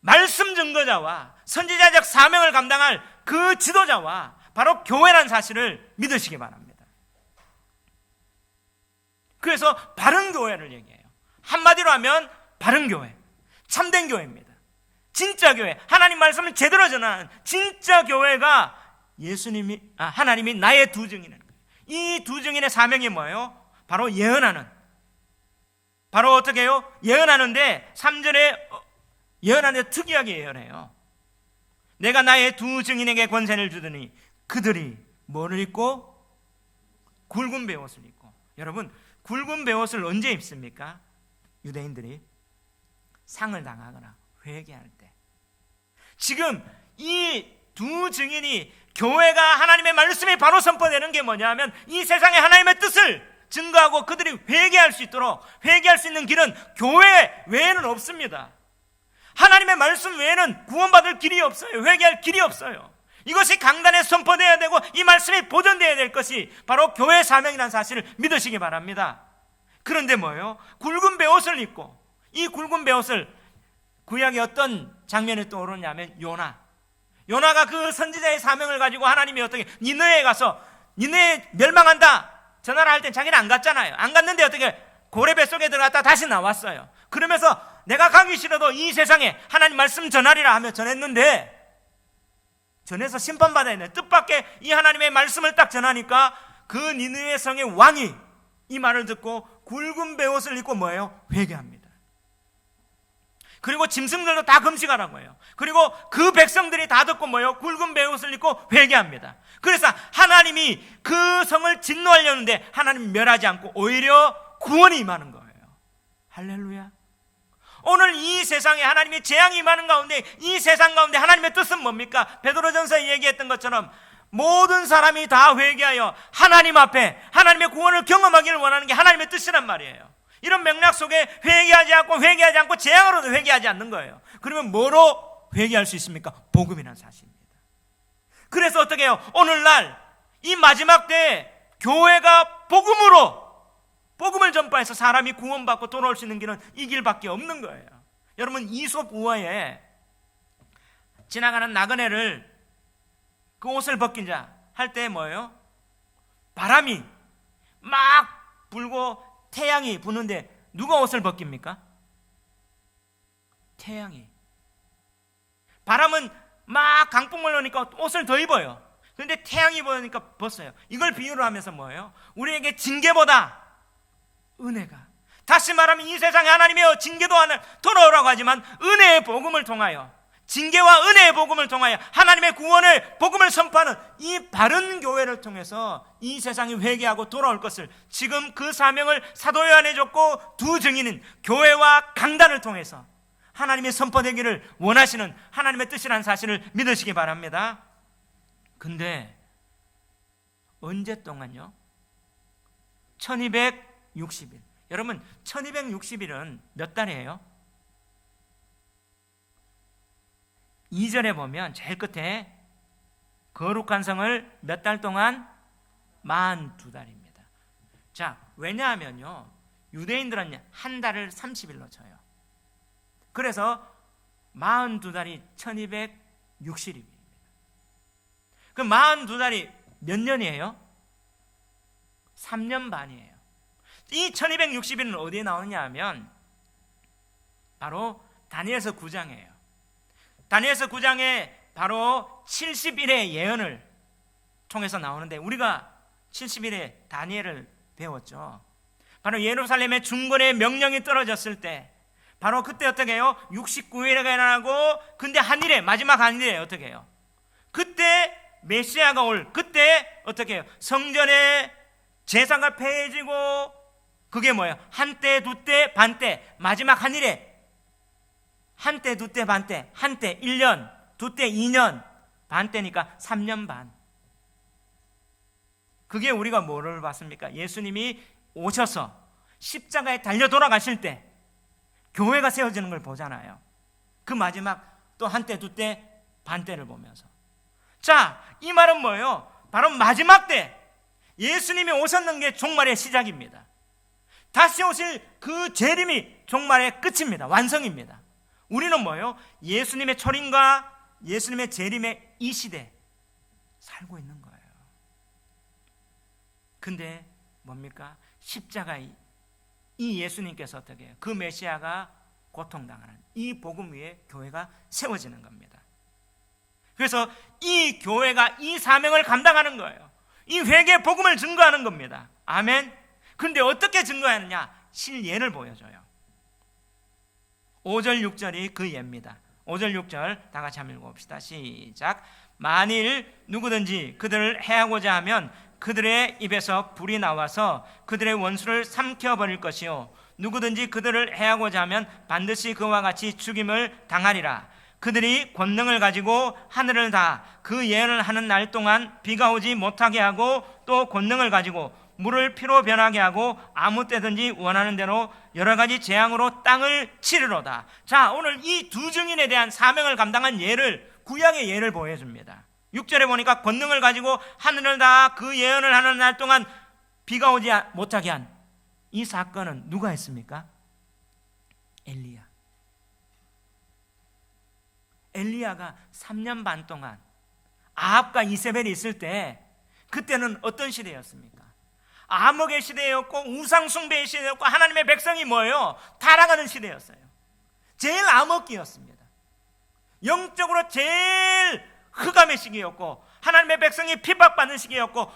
말씀 증거자와 선지자적 사명을 감당할 그 지도자와 바로 교회라는 사실을 믿으시기 바랍니다. 그래서 바른 교회를 얘기해요. 한마디로 하면 바른 교회, 참된 교회입니다. 진짜 교회, 하나님 말씀을 제대로 전하는 진짜 교회가 하나님이 나의 두 증인이라는 거예요. 이 두 증인의 사명이 뭐예요? 바로 예언하는. 바로 어떻게 해요? 예언하는데 3절에 예언하는데 특이하게 예언해요. 내가 나의 두 증인에게 권세를 주더니 그들이 뭐를 입고? 굵은 베옷을 입고. 여러분, 굵은 베옷을 언제 입습니까? 유대인들이 상을 당하거나 회개할 때. 지금 이 두 증인이, 교회가 하나님의 말씀이 바로 선포되는 게 뭐냐면 이 세상에 하나님의 뜻을 증거하고 그들이 회개할 수 있도록, 회개할 수 있는 길은 교회 외에는 없습니다. 하나님의 말씀 외에는 구원받을 길이 없어요. 회개할 길이 없어요. 이것이 강단에 선포되어야 되고 이 말씀이 보존되어야 될 것이 바로 교회의 사명이라는 사실을 믿으시기 바랍니다. 그런데 뭐예요? 굵은 베옷을 입고, 이 굵은 베옷을, 구약의 어떤 장면이 떠오르냐면 요나가 그 선지자의 사명을 가지고 하나님이 어떻게 니느웨에 가서 니느웨 멸망한다 전화를 할 땐 자기는 안 갔잖아요. 안 갔는데 어떻게 고래 뱃속에 들어갔다 다시 나왔어요. 그러면서 내가 가기 싫어도 이 세상에 하나님 말씀 전하리라 하며 전했는데, 전해서 심판받아야 돼. 뜻밖의 이 하나님의 말씀을 딱 전하니까 그 니느웨 성의 왕이 이 말을 듣고 굵은 베옷을 입고 뭐예요? 회개합니다. 그리고 짐승들도 다 금식하라고 해요. 그리고 그 백성들이 다 듣고 뭐예요? 굵은 베옷을 입고 회개합니다. 그래서 하나님이 그 성을 진노하려는데 하나님 멸하지 않고 오히려 구원이 임하는 거예요. 할렐루야. 오늘 이 세상에 하나님의 재앙이 임하는 가운데, 이 세상 가운데 하나님의 뜻은 뭡니까? 베드로전서에 얘기했던 것처럼 모든 사람이 다 회개하여 하나님 앞에 하나님의 구원을 경험하기를 원하는 게 하나님의 뜻이란 말이에요. 이런 맥락 속에 회개하지 않고 재앙으로도 회개하지 않는 거예요. 그러면 뭐로 회개할 수 있습니까? 복음이라는 사실입니다. 그래서 어떻게 해요? 오늘날 이 마지막 때에 교회가 복음을 전파해서 사람이 구원받고 돌아올 수 있는 길은 이 길밖에 없는 거예요. 여러분, 이솝 우화에 지나가는 나그네를 그 옷을 벗기자 할 때 뭐예요? 바람이 막 불고 태양이 부는데 누가 옷을 벗깁니까? 태양이. 바람은 막 강풍을 넣으니까 옷을 더 입어요. 그런데 태양이 보니까 벗어요. 이걸 비유로 하면서 뭐예요? 우리에게 징계보다 은혜가, 다시 말하면 이 세상에 하나님의 징계도 돌아오라고 하지만 은혜의 복음을 통하여, 징계와 은혜의 복음을 통하여 하나님의 구원을, 복음을 선포하는 이 바른 교회를 통해서 이 세상이 회개하고 돌아올 것을, 지금 그 사명을 사도 요한이 줬고 두 증인인 교회와 강단을 통해서 하나님의 선포되기를 원하시는 하나님의 뜻이라는 사실을 믿으시기 바랍니다. 근데 언제 동안요? 1260일. 여러분, 1260일은 몇 달이에요? 2절에 보면 제일 끝에 거룩한 성을 몇 달 동안? 42달입니다. 자, 왜냐하면요, 유대인들은 한 달을 30일로 쳐요. 그래서 42달이 1260일입니다. 그 42달이 몇 년이에요? 3년 반이에요. 이 1260일은 어디에 나오느냐 하면 바로 다니엘서 9장이에요. 다니엘서 9장에 바로 70일의 예언을 통해서 나오는데, 우리가 70일의 다니엘을 배웠죠. 바로 예루살렘의 중건의 명령이 떨어졌을 때, 바로 그때 어떻게 해요? 69일에 일어나고, 근데 한일에, 마지막 한일에 어떻게 해요? 그때 메시아가 올, 그때 어떻게 해요? 성전의 제사가 폐해지고, 그게 뭐예요? 한때, 두때, 반때, 마지막 한일에 한때, 두때, 반때, 한때 1년, 두때 2년, 반때니까 3년 반. 그게 우리가 뭐를 봤습니까? 예수님이 오셔서 십자가에 달려 돌아가실 때 교회가 세워지는 걸 보잖아요. 그 마지막 또 한때, 두때, 반때를 보면서. 자, 이 말은 뭐예요? 바로 마지막 때 예수님이 오셨는 게 종말의 시작입니다. 다시 오실 그 재림이 종말의 끝입니다. 완성입니다. 우리는 뭐예요? 예수님의 초림과 예수님의 재림의 이 시대 살고 있는 거예요. 근데 뭡니까? 십자가의 이 예수님께서 어떻게 해요? 그 메시아가 고통당하는 이 복음 위에 교회가 세워지는 겁니다. 그래서 이 교회가 이 사명을 감당하는 거예요. 이 회개의 복음을 증거하는 겁니다. 아멘. 근데 어떻게 증거하느냐? 실예를 보여줘요. 5절 6절이 그 예입니다. 5절 6절 다 같이 한번 읽어봅시다. 시작. 만일 누구든지 그들을 해하고자 하면 그들의 입에서 불이 나와서 그들의 원수를 삼켜버릴 것이요, 누구든지 그들을 해하고자 하면 반드시 그와 같이 죽임을 당하리라. 그들이 권능을 가지고 하늘을 다 그 예언을 하는 날 동안 비가 오지 못하게 하고, 또 권능을 가지고 물을 피로 변하게 하고 아무 때든지 원하는 대로 여러 가지 재앙으로 땅을 치르로다. 자, 오늘 이 두 증인에 대한 사명을 감당한 예를, 구약의 예를 보여줍니다. 6절에 보니까 권능을 가지고 하늘을 다 그 예언을 하는 날 동안 비가 오지 못하게 한 이 사건은 누가 했습니까? 엘리야. 엘리야가 3년 반 동안 아합과 이세벨이 있을 때, 그때는 어떤 시대였습니까? 암흑의 시대였고 우상 숭배의 시대였고 하나님의 백성이 뭐예요? 타락하는 시대였어요. 제일 암흑기였습니다. 영적으로 제일 흑암의 시기였고 하나님의 백성이 핍박받는 시기였고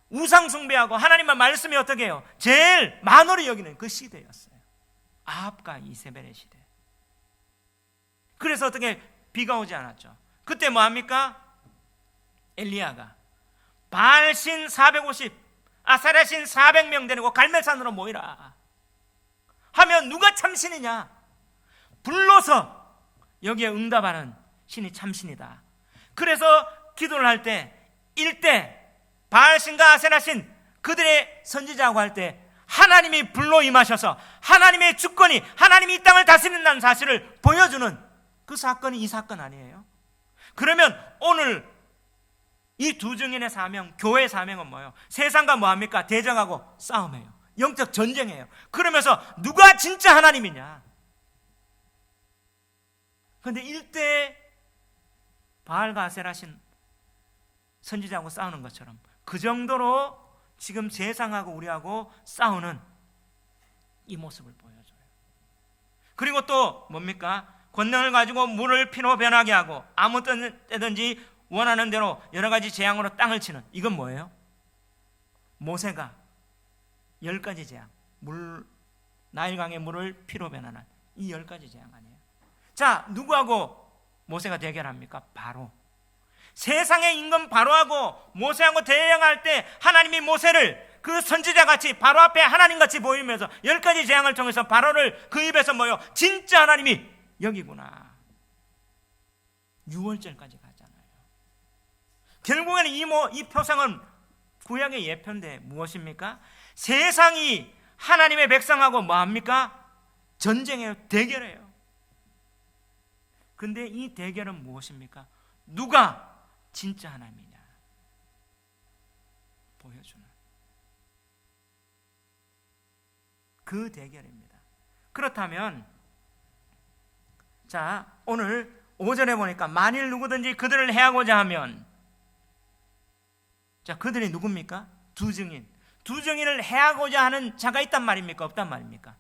우상 숭배하고 하나님의 말씀이 어떻게 해요? 제일 만홀히 여기는 그 시대였어요. 아합과 이세벨의 시대. 그래서 어떻게 비가 오지 않았죠. 그때 뭐합니까? 엘리야가 바알신 450, 아세라신 400명 데리고 갈멜산으로 모이라 하면 누가 참신이냐? 불러서 여기에 응답하는 신이 참신이다. 그래서 기도를 할 때 1대 바알신과 아세라신 그들의 선지자하고 할 때 하나님이 불로 임하셔서 하나님의 주권이, 하나님이 이 땅을 다스린다는 사실을 보여주는 그 사건이 이 사건 아니에요? 그러면 오늘 이 두 증인의 사명, 교회의 사명은 뭐예요? 세상과 뭐합니까? 대적하고 싸움이에요. 영적 전쟁이에요. 그러면서 누가 진짜 하나님이냐? 그런데 1대 바알과 아세라신 선지자하고 싸우는 것처럼 그 정도로 지금 세상하고 우리하고 싸우는 이 모습을 보여줘요. 그리고 또 뭡니까? 권능을 가지고 물을 피로 변하게 하고 아무 때든지 원하는 대로 여러 가지 재앙으로 땅을 치는, 이건 뭐예요? 모세가 10가지 재앙, 나일강의 물을 피로 변하는 이 10가지 재앙 아니에요? 자, 누구하고 모세가 대결합니까? 바로. 세상의 임금 바로하고 모세하고 대항할 때 하나님이 모세를 그 선지자같이 바로 앞에 하나님같이 보이면서 10가지 재앙을 통해서 바로를 그 입에서 뭐요? 진짜 하나님이 여기구나. 6월절까지 가잖아요. 결국에는 이 표상은 구약의 예표인데 무엇입니까? 세상이 하나님의 백성하고 뭐합니까? 전쟁해요. 대결해요. 근데 이 대결은 무엇입니까? 누가 진짜 하나님이냐 보여주는 그 대결입니다. 그렇다면 자, 오늘 5절에 보니까 만일 누구든지 그들을 해하고자 하면, 자, 그들이 누굽니까? 두 증인. 두 증인을 해하고자 하는 자가 있단 말입니까? 없단 말입니까?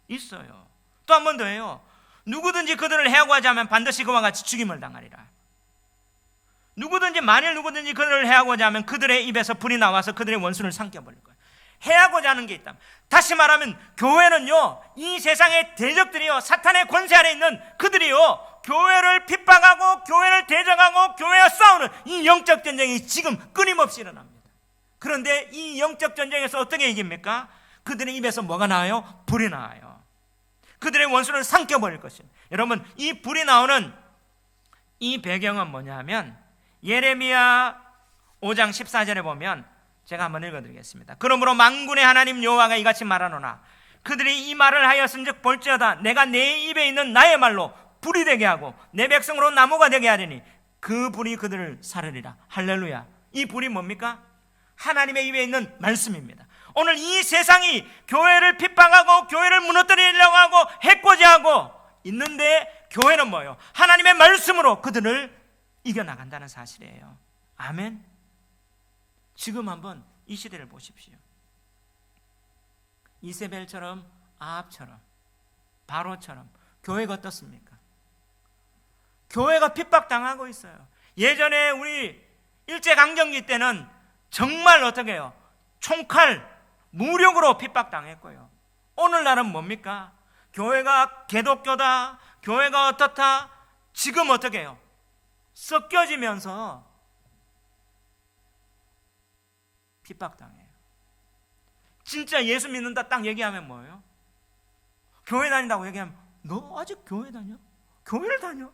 있어요. 또 한 번 더 해요. 누구든지 그들을 해하고자 하면 반드시 그와 같이 죽임을 당하리라. 만일 누구든지 그들을 해하고자 하면 그들의 입에서 불이 나와서 그들의 원수를 삼켜버릴 거예요. 해하고자 하는 게 있다. 다시 말하면 교회는요, 이 세상의 대적들이요, 사탄의 권세 아래 있는 그들이요, 교회를 핍박하고 교회를 대적하고 교회와 싸우는 이 영적 전쟁이 지금 끊임없이 일어납니다. 그런데 이 영적 전쟁에서 어떻게 이깁니까? 그들의 입에서 뭐가 나와요? 불이 나와요. 그들의 원수를 삼켜버릴 것입니다. 여러분, 이 불이 나오는 이 배경은 뭐냐 하면 예레미야 5장 14절에 보면, 제가 한번 읽어드리겠습니다. 그러므로 만군의 하나님 여호와가 이같이 말하노라. 그들이 이 말을 하였은즉 볼지어다 내가 내 입에 있는 나의 말로 불이 되게 하고 내 백성으로 나무가 되게 하리니 그 불이 그들을 사르리라. 할렐루야. 이 불이 뭡니까? 하나님의 입에 있는 말씀입니다. 오늘 이 세상이 교회를 핍박하고 교회를 무너뜨리려고 하고 해코지 하고 있는데 교회는 뭐예요? 하나님의 말씀으로 그들을 이겨나간다는 사실이에요. 아멘. 지금 한번 이 시대를 보십시오. 이세벨처럼, 아합처럼, 바로처럼 교회가 어떻습니까? 교회가 핍박당하고 있어요. 예전에 우리 일제강점기 때는 정말 어떻게 해요? 총칼, 무력으로 핍박당했고요. 오늘날은 뭡니까? 교회가 개독교다, 교회가 어떻다, 지금 어떻게 해요? 섞여지면서 핍박당해요. 진짜 예수 믿는다 딱 얘기하면 뭐예요? 교회 다닌다고 얘기하면 너 아직 교회 다녀? 교회를 다녀?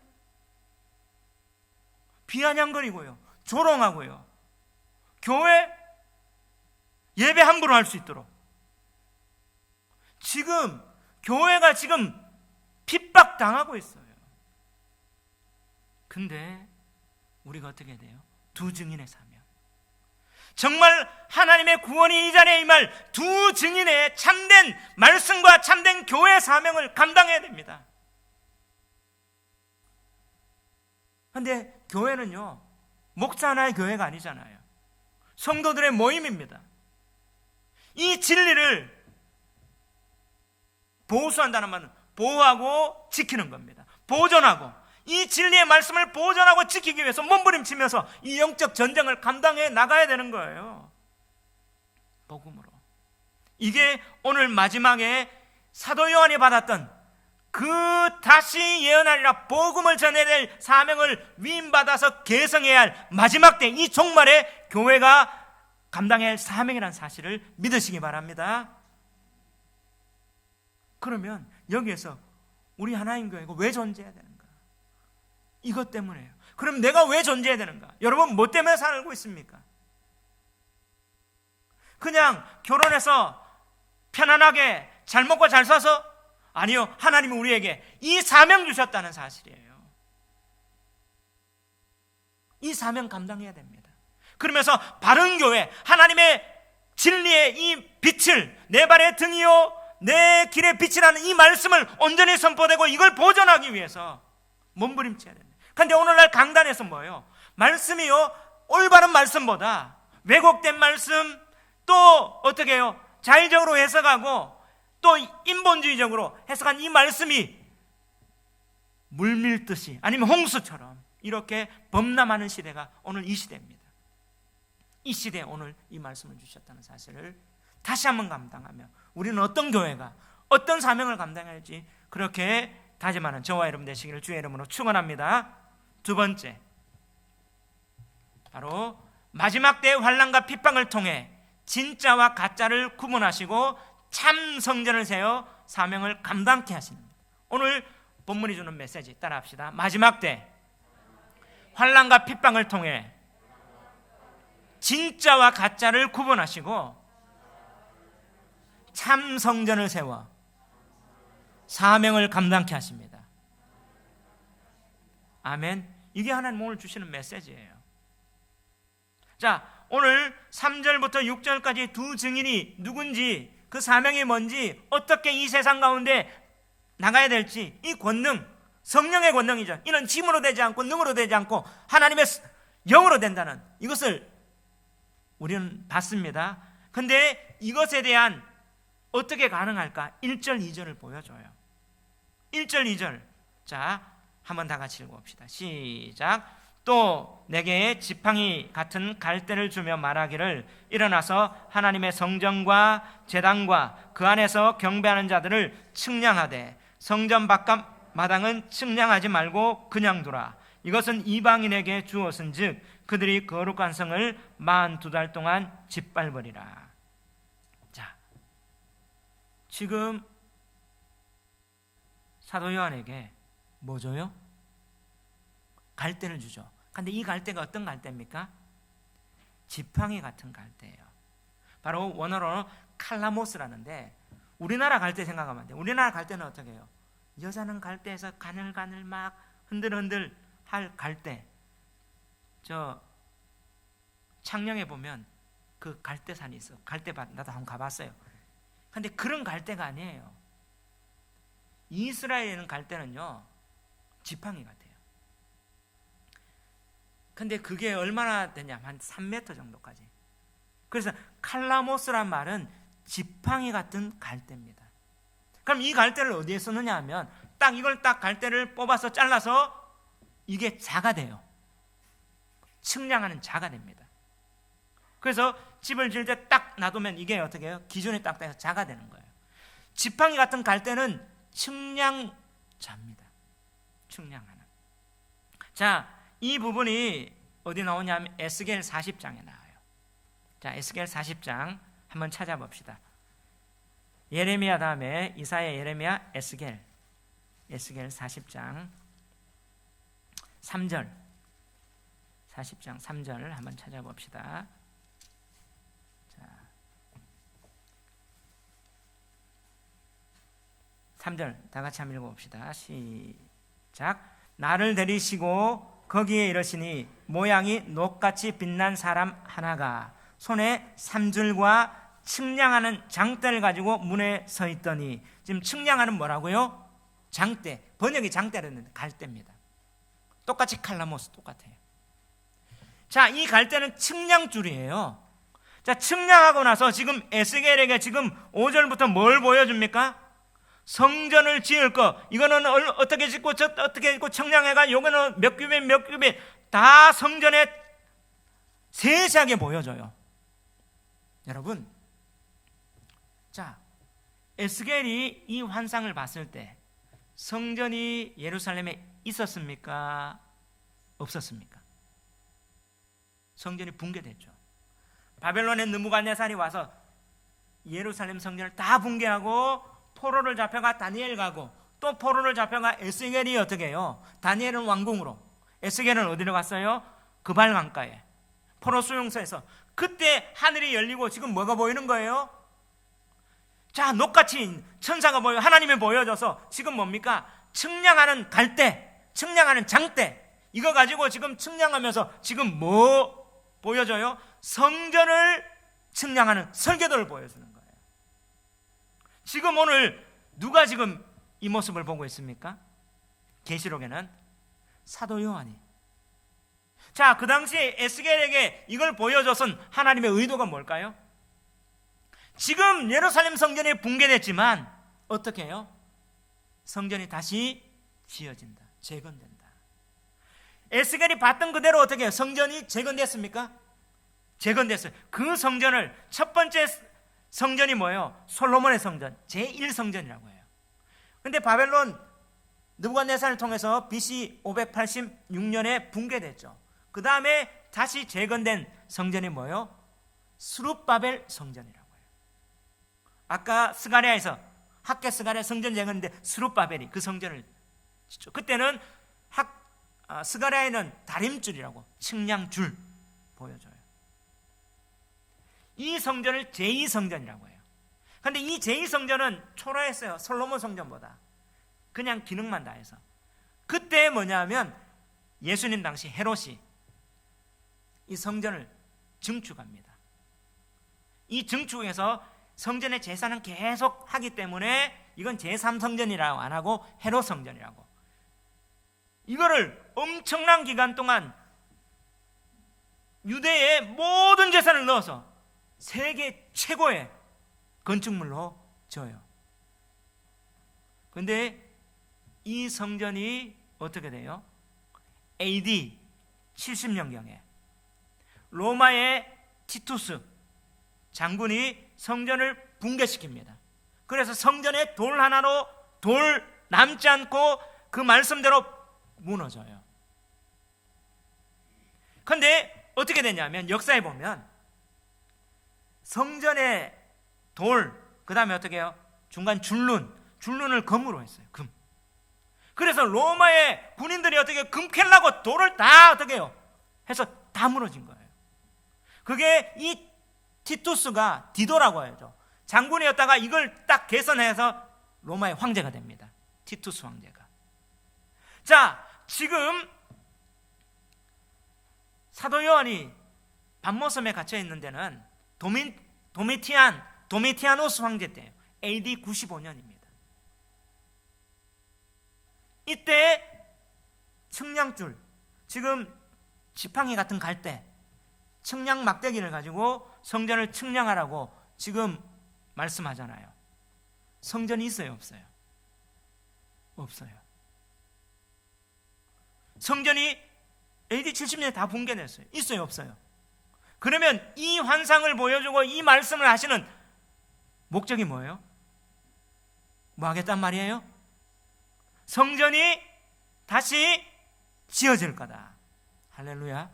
비아냥거리고요, 조롱하고요, 교회 예배 함부로 할 수 있도록 지금 교회가 지금 핍박당하고 있어요. 근데 우리가 어떻게 돼요? 두 증인의 사명, 정말 하나님의 구원이 이 자리에 임할 두 증인의 참된 말씀과 참된 교회의 사명을 감당해야 됩니다. 그런데 교회는요, 목사 하나의 교회가 아니잖아요. 성도들의 모임입니다. 이 진리를 보수한다는 말은 보호하고 지키는 겁니다. 보존하고, 이 진리의 말씀을 보존하고 지키기 위해서 몸부림치면서 이 영적 전쟁을 감당해 나가야 되는 거예요. 복음으로. 이게 오늘 마지막에 사도 요한이 받았던 그 다시 예언하리라 복음을 전해야 될 사명을 위임받아서 계승해야 할 마지막 때 이 종말에 교회가 감당해야 할 사명이라는 사실을 믿으시기 바랍니다. 그러면 여기에서 우리 하나님 교회가 왜 존재해야 되는가? 이것 때문에요. 그럼 내가 왜 존재해야 되는가? 여러분 뭐 때문에 살고 있습니까? 그냥 결혼해서 편안하게 잘 먹고 잘 사서? 아니요, 하나님이 우리에게 이 사명 주셨다는 사실이에요. 이 사명 감당해야 됩니다. 그러면서 바른 교회, 하나님의 진리의 이 빛을 내 발의 등이요 내 길의 빛이라는 이 말씀을 온전히 선포되고 이걸 보존하기 위해서 몸부림쳐야 됩니다. 그런데 오늘날 강단에서 뭐예요? 말씀이요 올바른 말씀보다 왜곡된 말씀, 또 어떻게 해요? 자의적으로 해석하고 또 인본주의적으로 해석한 이 말씀이 물밀듯이 아니면 홍수처럼 이렇게 범람하는 시대가 오늘 이 시대입니다. 이 시대에 오늘 이 말씀을 주셨다는 사실을 다시 한번 감당하며 우리는 어떤 교회가 어떤 사명을 감당할지 그렇게 다짐하는 저와 여러분 되시기를 주의 이름으로 축원합니다. 두 번째, 바로 마지막 때의 환난과 핍박을 통해 진짜와 가짜를 구분하시고 참 성전을 세워 사명을 감당케 하십니다. 오늘 본문이 주는 메시지 따라합시다. 마지막 때 환난과 핍박을 통해 진짜와 가짜를 구분하시고 참 성전을 세워 사명을 감당케 하십니다. 아멘. 이게 하나님 오늘 주시는 메시지예요. 자, 오늘 3절부터 6절까지 두 증인이 누군지, 그 사명이 뭔지, 어떻게 이 세상 가운데 나가야 될지, 이 권능, 성령의 권능이죠. 이는 힘으로 되지 않고 능으로 되지 않고 하나님의 영으로 된다는 이것을 우리는 봤습니다. 근데 이것에 대한 어떻게 가능할까? 1절, 2절을 보여줘요. 1절, 2절. 자, 한번 다 같이 읽어봅시다. 시작. 또 내게 지팡이 같은 갈대를 주며 말하기를 일어나서 하나님의 성전과 제단과 그 안에서 경배하는 자들을 측량하되 성전 바깥 마당은 측량하지 말고 그냥 두라. 이것은 이방인에게 주었은즉 그들이 거룩한 성을 42달 동안 짓밟으리라. 자, 지금 사도 요한에게 뭐 줘요? 갈대를 주죠. 근데 이 갈대가 어떤 갈대입니까? 지팡이 같은 갈대예요. 바로 원어로 칼라모스라는데, 우리나라 갈대 생각하면 안 돼요. 우리나라 갈대는 어떻게 해요? 여자는 갈대에서 가늘가늘 막 흔들흔들 할 갈대. 저 창녕에 보면 그 갈대산이 있어. 갈대밭 나도 한번 가봤어요. 근데 그런 갈대가 아니에요. 이스라엘에는 갈대는요 지팡이 같아요. 근데 그게 얼마나 되냐면 한 3m 정도까지. 그래서 칼라모스란 말은 지팡이 같은 갈대입니다. 그럼 이 갈대를 어디에 쓰느냐 하면 딱 이걸 딱 갈대를 뽑아서 잘라서 이게 자가 돼요. 측량하는 자가 됩니다. 그래서 집을 지을 때 딱 놔두면 이게 어떻게 해요? 기준이 딱 돼서 자가 되는 거예요. 지팡이 같은 갈대는 측량자입니다. 측량하는. 자, 이 부분이 어디 나오냐면 에스겔 40장에 나와요. 자, 에스겔 40장 한번 찾아봅시다. 예레미야 다음에 이사야, 예레미야, 에스겔 40장 3절, 40장 3절을 한번 찾아봅시다. 자, 3절 다 같이 한번 읽어봅시다. 시작. 나를 데리시고 거기에 이르시니 모양이 녹같이 빛난 사람 하나가 손에 삼줄과 측량하는 장대를 가지고 문에 서 있더니, 지금 측량하는 뭐라고요? 장대. 번역이 장대라는 갈대입니다. 똑같이 칼라모스 똑같아요. 자, 이 갈대는 측량줄이에요. 자, 측량하고 나서 지금 에스겔에게 지금 5절부터 뭘 보여줍니까? 성전을 지을 거, 이거는 어떻게 짓고 어떻게 짓고 측량해가 요거는 몇 규빗 몇 규빗 다 성전에 세세하게 보여줘요. 여러분, 자, 에스겔이 이 환상을 봤을 때 성전이 예루살렘에 있었습니까? 없었습니까? 성전이 붕괴됐죠. 바벨론의 느부갓네살이 와서 예루살렘 성전을 다 붕괴하고 포로를 잡혀가 다니엘 가고 또 포로를 잡혀가 에스겔이 어떻게 해요? 다니엘은 왕궁으로, 에스겔은 어디로 갔어요? 그발 강가에 포로 수용소에서. 그때 하늘이 열리고 지금 뭐가 보이는 거예요? 자, 녹같이 천사가 보여, 하나님이 보여줘서 지금 뭡니까? 측량하는 갈대, 측량하는 장대, 이거 가지고 지금 측량하면서 지금 뭐 보여줘요? 성전을 측량하는 설계도를 보여주는 거예요. 지금 오늘 누가 지금 이 모습을 보고 있습니까? 계시록에는 사도 요한이. 자, 그 당시에 에스겔에게 이걸 보여줘선 하나님의 의도가 뭘까요? 지금 예루살렘 성전이 붕괴됐지만 어떻게 해요? 성전이 다시 지어진다, 재건된다. 에스겔이 봤던 그대로 어떻게 해요? 성전이 재건됐습니까? 재건됐어요. 그 성전을, 첫 번째 성전이 뭐예요? 솔로몬의 성전, 제1성전이라고 해요. 근데 바벨론 느부갓네살을 통해서 BC 586년에 붕괴됐죠. 그 다음에 다시 재건된 성전이 뭐예요? 스룹바벨 성전이라고 해요. 아까 스가랴에서 학계 스가랴 성전 재건인데 스룹바벨이 그 성전을 짓죠. 그때는 스가랴에는 다림줄이라고 측량줄 보여줘요. 이 성전을 제2성전이라고 해요. 그런데 이 제2성전은 초라했어요. 솔로몬 성전보다. 그냥 기능만 다해서. 그때 뭐냐면 예수님 당시 헤롯이 이 성전을 증축합니다. 이 증축에서 성전의 제사는 계속 하기 때문에 이건 제3성전이라고 안 하고 헤롯 성전이라고. 이거를 엄청난 기간 동안 유대의 모든 재산을 넣어서 세계 최고의 건축물로 지어요. 그런데 이 성전이 어떻게 돼요? AD 70년경에 로마의 티투스 장군이 성전을 붕괴시킵니다. 그래서 성전에 돌 하나로 돌 남지 않고 그 말씀대로 무너져요. 그런데 어떻게 되냐면 역사에 보면 성전의 돌, 그 다음에 어떻게 해요? 중간 줄눈을 금으로 했어요. 금. 그래서 로마의 군인들이 어떻게 금 캘라고 돌을 다 어떻게 해요? 해서 다 무너진 거예요. 그게 이 티투스가 디도라고 하죠. 장군이었다가 이걸 딱 개선해서 로마의 황제가 됩니다. 티투스 황제가. 자, 지금 사도 요한이 밤모섬에 갇혀 있는 데는 도미티아누스 황제 때예요. AD 95년입니다. 이때 측량줄, 지금 지팡이 같은 갈대, 측량 막대기를 가지고 성전을 측량하라고 지금 말씀하잖아요. 성전이 있어요, 없어요? 없어요. 성전이 AD 70년에 다 붕괴됐어요. 있어요, 없어요? 그러면 이 환상을 보여주고 이 말씀을 하시는 목적이 뭐예요? 뭐 하겠단 말이에요? 성전이 다시 지어질 거다. 할렐루야.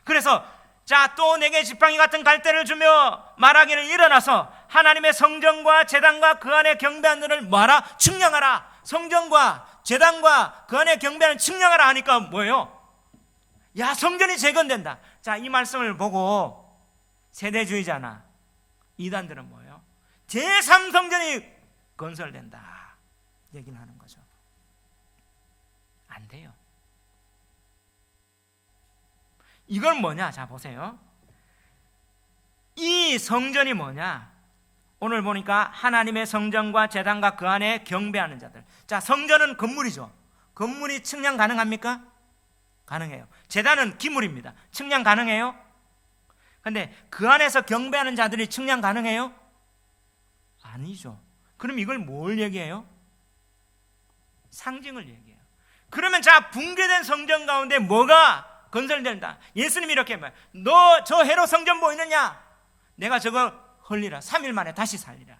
그래서 자, 또 내게 지팡이 같은 갈대를 주며 말하기를 일어나서 하나님의 성전과 제단과 그 안에 경배하는 자를 뭐하라? 측량하라. 성전과 제단과 그 안에 경배하는 측량하라 하니까 뭐예요? 야, 성전이 재건된다. 자, 이 말씀을 보고 세대주의자나 이단들은 뭐예요? 제3성전이 건설된다 얘기를 하는 거죠. 안 돼요. 이건 뭐냐? 자, 보세요. 이 성전이 뭐냐? 오늘 보니까 하나님의 성전과 제단과 그 안에 경배하는 자들. 자, 성전은 건물이죠. 건물이 측량 가능합니까? 가능해요. 제단은 기물입니다. 측량 가능해요? 근데 그 안에서 경배하는 자들이 측량 가능해요? 아니죠. 그럼 이걸 뭘 얘기해요? 상징을 얘기해요. 그러면 자, 붕괴된 성전 가운데 뭐가 건설된다? 예수님이 이렇게 말해요. 너 저 헤롯 성전 보이느냐? 내가 저거 헐리라. 3일 만에 다시 살리라.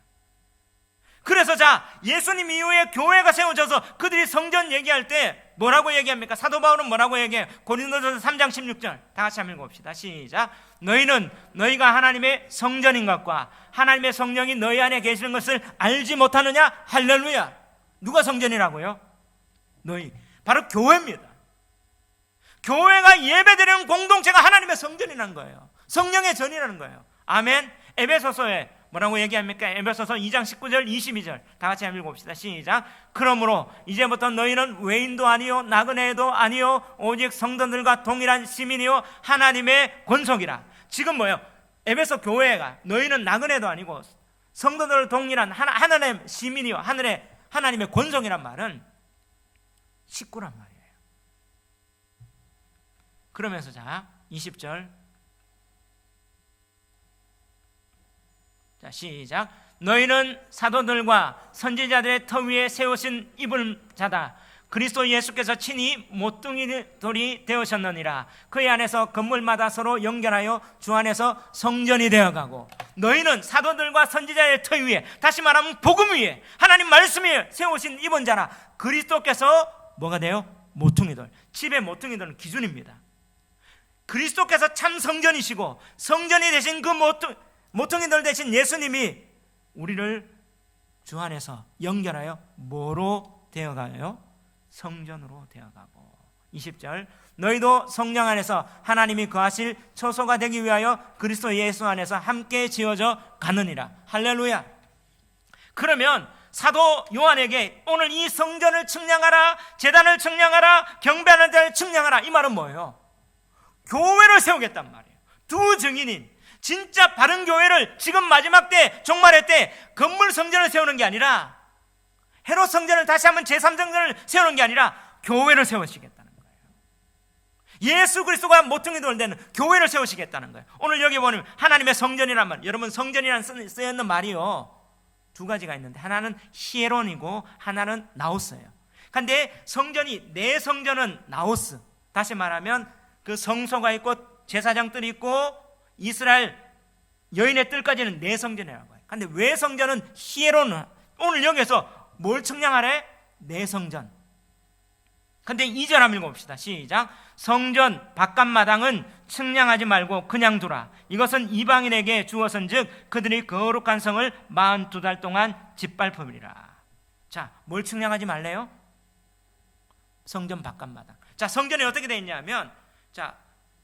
그래서 자, 예수님 이후에 교회가 세워져서 그들이 성전 얘기할 때 뭐라고 얘기합니까? 사도 바울은 뭐라고 얘기해요? 고린도전서 3장 16절 다 같이 한번 읽어봅시다. 시작. 너희는 너희가 하나님의 성전인 것과 하나님의 성령이 너희 안에 계시는 것을 알지 못하느냐? 할렐루야. 누가 성전이라고요? 너희. 바로 교회입니다. 교회가 예배드리는 공동체가 하나님의 성전이라는 거예요. 성령의 전이라는 거예요. 아멘. 에베소서에 뭐라고 얘기합니까? 에베소서 2장 19절 22절 다 같이 한번 읽어봅시다. 시작. 그러므로 이제부터 너희는 외인도 아니요 나그네도 아니요 오직 성도들과 동일한 시민이요 하나님의 권속이라. 지금 뭐예요? 에베소 교회가 너희는 나그네도 아니고 성도들 동일한 하나님의 시민이요 하나님의 권속이란 말은 식구란 말이에요. 그러면서 자 20절 자 시작. 너희는 사도들과 선지자들의 터 위에 세우신 이불 자다. 그리스도 예수께서 친히 모퉁이돌이 되으셨느니라. 그의 안에서 건물마다 서로 연결하여 주 안에서 성전이 되어가고 너희는 사도들과 선지자의 터 위에, 다시 말하면 복음 위에, 하나님 말씀 위에 세우신 이분 자라. 그리스도께서 뭐가 돼요? 모퉁이돌. 집의 모퉁이돌은 기준입니다. 그리스도께서 참 성전이시고 성전이 되신 그 모퉁이돌 되신 예수님이 우리를 주 안에서 연결하여 뭐로 되어가요? 성전으로 되어가고. 20절 너희도 성령 안에서 하나님이 거하실 처소가 되기 위하여 그리스도 예수 안에서 함께 지어져 가느니라. 할렐루야. 그러면 사도 요한에게 오늘 이 성전을 측량하라, 제단을 측량하라, 경배하는 데를 측량하라, 이 말은 뭐예요? 교회를 세우겠단 말이에요. 두 증인인 진짜 바른 교회를 지금 마지막 때 종말의 때 건물 성전을 세우는 게 아니라, 헤롯 성전을 다시 한번 제3성전을 세우는 게 아니라 교회를 세우시겠다는 거예요. 예수 그리스도가 모퉁이돌 되는 교회를 세우시겠다는 거예요. 오늘 여기 보면 하나님의 성전이란 말, 여러분 성전이라는 쓰여있는 말이요 두 가지가 있는데 하나는 히에론이고 하나는 나오스예요. 근데 성전이, 내 성전은 나오스, 다시 말하면 그 성소가 있고 제사장들이 있고 이스라엘 여인의 뜰까지는 내 성전이라고 해요. 근데 외 성전은 히에론. 오늘 여기서 뭘 측량하래? 내 성전. 근데 2절 한번 읽어봅시다. 시작. 성전 바깥마당은 측량하지 말고 그냥 두라. 이것은 이방인에게 주어선즉 그들이 거룩한 성을 42달 동안 짓밟으리라. 자, 뭘 측량하지 말래요? 성전 바깥마당. 자, 성전이 어떻게 되어 있냐면, 자,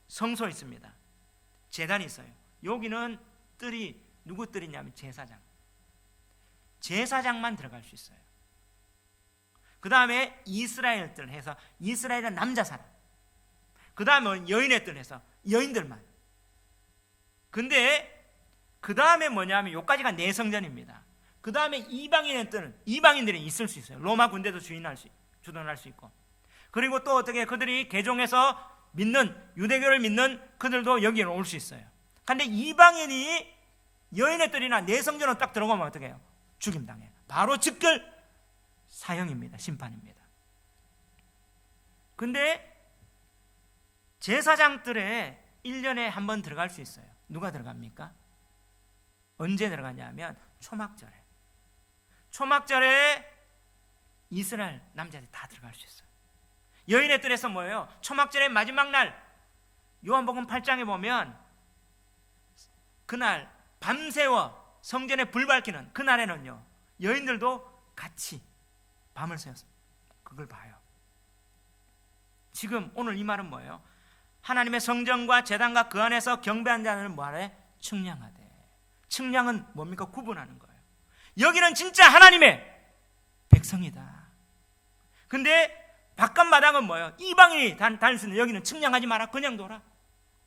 성소 있습니다. 제단이 있어요. 여기는 뜰이 누구 뜰이냐면 제사장만 들어갈 수 있어요. 그 다음에 이스라엘 뜰 해서 이스라엘은 남자 사람, 그 다음에 여인의 뜰 해서 여인들만. 근데 그 다음에 뭐냐면 여기까지가 내 성전입니다. 그 다음에 이방인의 뜰은 이방인들이 있을 수 있어요. 로마 군대도 주둔할 수 있고, 그리고 또 어떻게 그들이 개종해서 믿는, 유대교를 믿는 그들도 여기로 올 수 있어요. 근데 이방인이 여인의 뜰이나 내 성전으로 딱 들어가면 어떻게 해요? 죽임당해요. 바로 즉결 사형입니다. 심판입니다. 근데 제사장 뜰에 1년에 한 번 들어갈 수 있어요. 누가 들어갑니까? 언제 들어가냐면 초막절에. 초막절에 이스라엘 남자들이 다 들어갈 수 있어요. 여인의 뜰에서 뭐예요? 초막절의 마지막 날, 요한복음 8장에 보면 그날 밤새워 성전에 불 밝히는 그날에는요 여인들도 같이 밤을 새워서 그걸 봐요. 지금 오늘 이 말은 뭐예요? 하나님의 성전과 제단과 그 안에서 경배한 자는 뭐하래? 측량하되. 측량은 뭡니까? 구분하는 거예요. 여기는 진짜 하나님의 백성이다. 근데 바깥마당은 뭐예요? 이방인이 다닐 수 있는, 여기는 측량하지 마라, 그냥 둬라.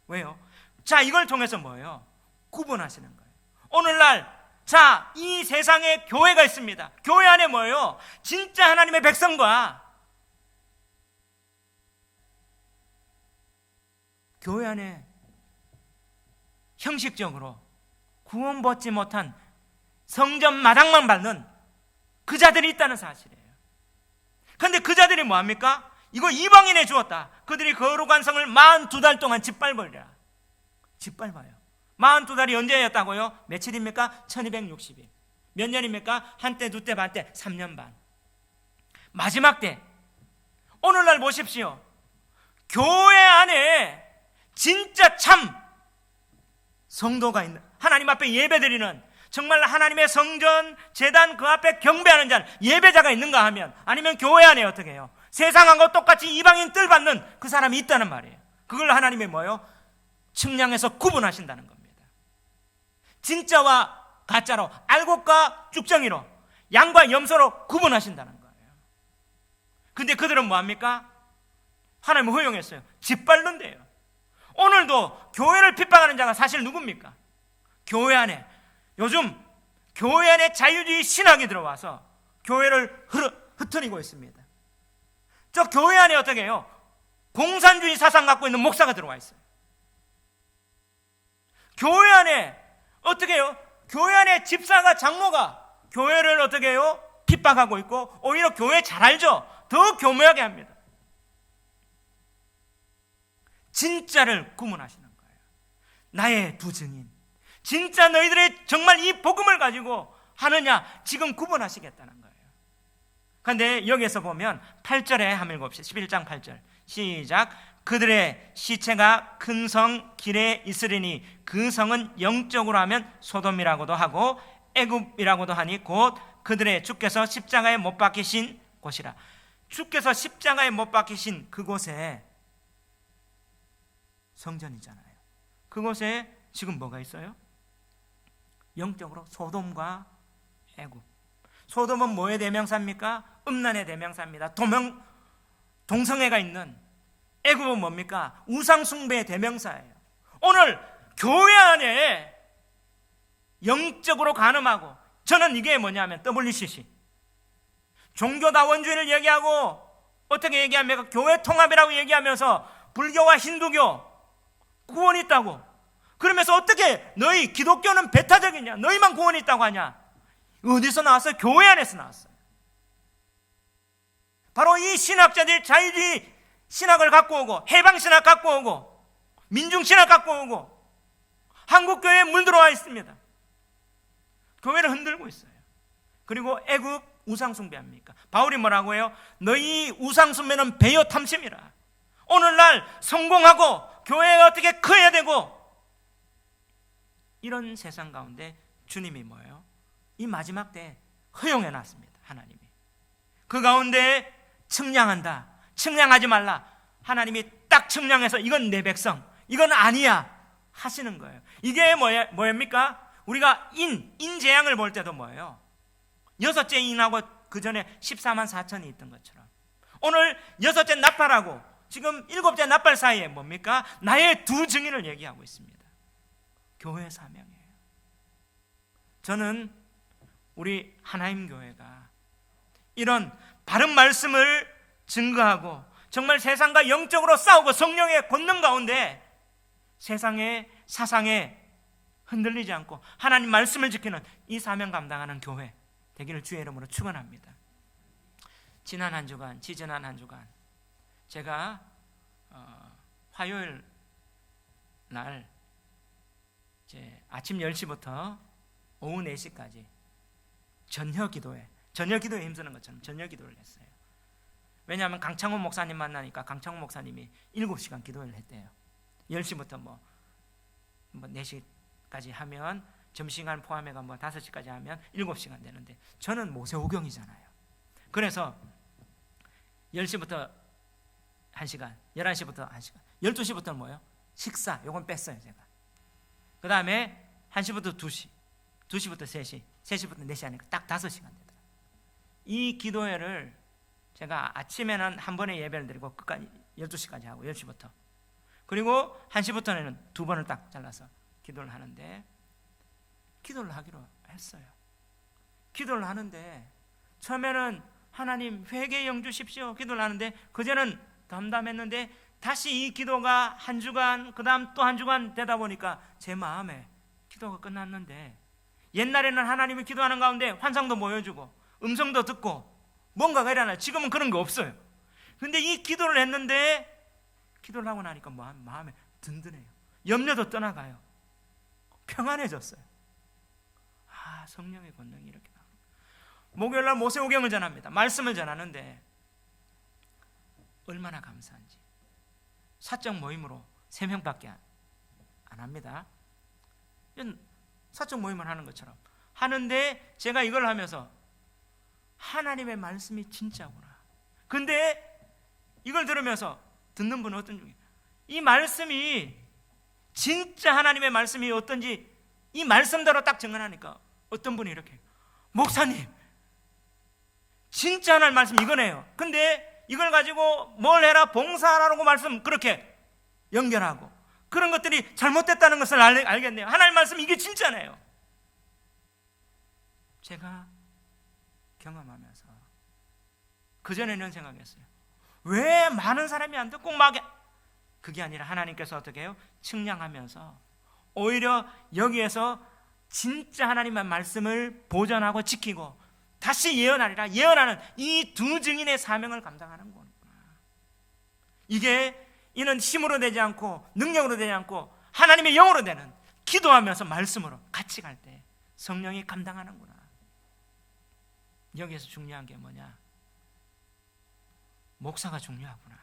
왜요? 자, 이걸 통해서 뭐예요? 구분하시는 거예요. 오늘날 자, 이 세상에 교회가 있습니다. 교회 안에 뭐예요? 진짜 하나님의 백성과 교회 안에 형식적으로 구원받지 못한 성전 마당만 밟는 그 자들이 있다는 사실이에요. 그런데 그 자들이 뭐합니까? 이거 이방인에 주었다. 그들이 거룩한 성을 42달 동안 짓밟으리라. 짓밟아요. 42달이 언제였다고요? 며칠입니까? 1260일. 몇 년입니까? 한때, 두때, 반때, 3년 반. 마지막 때, 오늘날 보십시오. 교회 안에 진짜 참 성도가 있는, 하나님 앞에 예배드리는, 정말 하나님의 성전, 제단 그 앞에 경배하는 자, 예배자가 있는가 하면, 아니면 교회 안에 어떻게 해요? 세상하고 똑같이 이방인 뜰 받는 그 사람이 있다는 말이에요. 그걸 하나님이 뭐예요? 측량해서 구분하신다는 겁니다. 진짜와 가짜로, 알곡과 쭉정이로, 양과 염소로 구분하신다는 거예요. 근데 그들은 뭐합니까? 하나님은 허용했어요. 짓밟는데요. 오늘도 교회를 핍박하는 자가 사실 누굽니까? 교회 안에, 요즘 교회 안에 자유주의 신학이 들어와서 교회를 흩어리고 있습니다. 저 교회 안에 어떻게 해요? 공산주의 사상 갖고 있는 목사가 들어와 있어요. 교회 안에 어떻게 해요? 교회 안에 집사가, 장로가 교회를 어떻게 해요? 핍박하고 있고, 오히려 교회 잘 알죠? 더 교묘하게 합니다. 진짜를 구분하시는 거예요. 나의 두 증인, 진짜 너희들의 정말 이 복음을 가지고 하느냐, 지금 구분하시겠다는 거예요. 그런데 여기에서 보면 8절에 한번 읽어봅시다. 11장 8절 시작. 그들의 시체가 큰 성 길에 있으리니 그 성은 영적으로 하면 소돔이라고도 하고 애굽이라고도 하니 곧 그들의 주께서 십자가에 못 박히신 곳이라. 주께서 십자가에 못 박히신 그곳에 성전이잖아요. 그곳에 지금 뭐가 있어요? 영적으로 소돔과 애굽. 소돔은 뭐의 대명사입니까? 음란의 대명사입니다. 동성애가 있는. 애굽은 뭡니까? 우상숭배의 대명사예요. 오늘 교회 안에 영적으로 간음하고, 저는 이게 뭐냐면 WCC, 종교다원주의를 얘기하고, 어떻게 얘기합니까? 교회 통합이라고 얘기하면서 불교와 힌두교 구원이 있다고, 그러면서 어떻게 너희 기독교는 배타적이냐, 너희만 구원이 있다고 하냐? 어디서 나왔어요? 교회 안에서 나왔어요. 바로 이 신학자들이 자유주의 신학을 갖고 오고, 해방신학 갖고 오고, 민중신학 갖고 오고, 한국교회에 물들어와 있습니다. 교회를 흔들고 있어요. 그리고 애굽 우상숭배합니까? 바울이 뭐라고 해요? 너희 우상숭배는 배요 탐심이라. 오늘날 성공하고 교회가 어떻게 커야 되고, 이런 세상 가운데 주님이 뭐예요? 이 마지막 때 허용해 놨습니다. 하나님이 그 가운데 측량한다, 측량하지 말라. 하나님이 딱 측량해서 이건 내 백성, 이건 아니야 하시는 거예요. 이게 뭐입니까? 우리가 인재앙을 볼 때도 뭐예요? 6째 인하고 그 전에 14만 4천이 있던 것처럼, 오늘 6째 나팔하고 지금 7째 나팔 사이에 뭡니까? 나의 두 증인을 얘기하고 있습니다. 교회 사명이에요. 저는 우리 하나님 교회가 이런 바른 말씀을 증거하고, 정말 세상과 영적으로 싸우고 성령의 권능 가운데 세상의 사상에 흔들리지 않고 하나님 말씀을 지키는 이 사명 감당하는 교회 되기를 주의 이름으로 축원합니다. 지난 한 주간, 지지난 한 주간 제가 화요일 날 아침 10시부터 오후 4시까지 저녁 기도에 힘쓰는 것처럼 저녁 기도를 했어요. 왜냐하면 강창훈 목사님 만나니까 강창훈 목사님이 7시간 기도를 했대요. 10시부터 뭐 4시까지 하면 점심시간 포함해가 5시까지 하면 7시간 되는데, 저는 모세오경이잖아요. 그래서 10시부터 1시간, 11시부터 1시간, 12시부터 뭐예요? 식사, 요건 뺐어요 제가. 그 다음에 1시부터 2시, 2시부터 3시, 3시부터 4시 하니까 딱 5시간 되더라고요. 이 기도회를 제가 아침에는 한 번에 예배를 드리고 끝까지 12시까지 하고 10시부터, 그리고 1시부터는 2번을 딱 잘라서 기도를 하는데, 기도를 하기로 했어요. 기도를 하는데 처음에는 하나님 회개 영 주십시오 기도를 하는데, 그제는 담담했는데 다시 이 기도가 한 주간, 그 다음 또 한 주간 되다 보니까 제 마음에 기도가 끝났는데, 옛날에는 하나님이 기도하는 가운데 환상도 보여주고 음성도 듣고 뭔가가 일어나요. 지금은 그런 거 없어요. 근데 이 기도를 했는데, 기도를 하고 나니까 마음에 든든해요. 염려도 떠나가요. 평안해졌어요. 성령의 권능이 이렇게 나옵니다. 목요일날 모세오경을 전합니다. 말씀을 전하는데 얼마나 감사한지. 사적 모임으로 3명밖에 안 합니다. 사적 모임을 하는 것처럼 하는데 제가 이걸 하면서 하나님의 말씀이 진짜구나. 근데 이걸 들으면서 듣는 분은 어떤 중이에요? 이 말씀이 진짜 하나님의 말씀이 어떤지 이 말씀대로 딱 증언하니까 어떤 분이 이렇게, 목사님 진짜 하나님 말씀 이거네요. 근데 이걸 가지고 뭘 해라, 봉사하라고 말씀 그렇게 연결하고 그런 것들이 잘못됐다는 것을 알겠네요. 하나님 말씀 이게 진짜네요. 제가 경험하면서 그전에는 생각했어요. 왜 많은 사람이 안 듣고 막, 그게 아니라 하나님께서 어떻게 해요? 측량하면서 오히려 여기에서 진짜 하나님의 말씀을 보존하고 지키고 다시 예언하리라, 예언하는 이 두 증인의 사명을 감당하는 거구나. 이는 힘으로 되지 않고 능력으로 되지 않고 하나님의 영으로 되는, 기도하면서 말씀으로 같이 갈 때 성령이 감당하는구나. 여기에서 중요한 게 뭐냐? 목사가 중요하구나.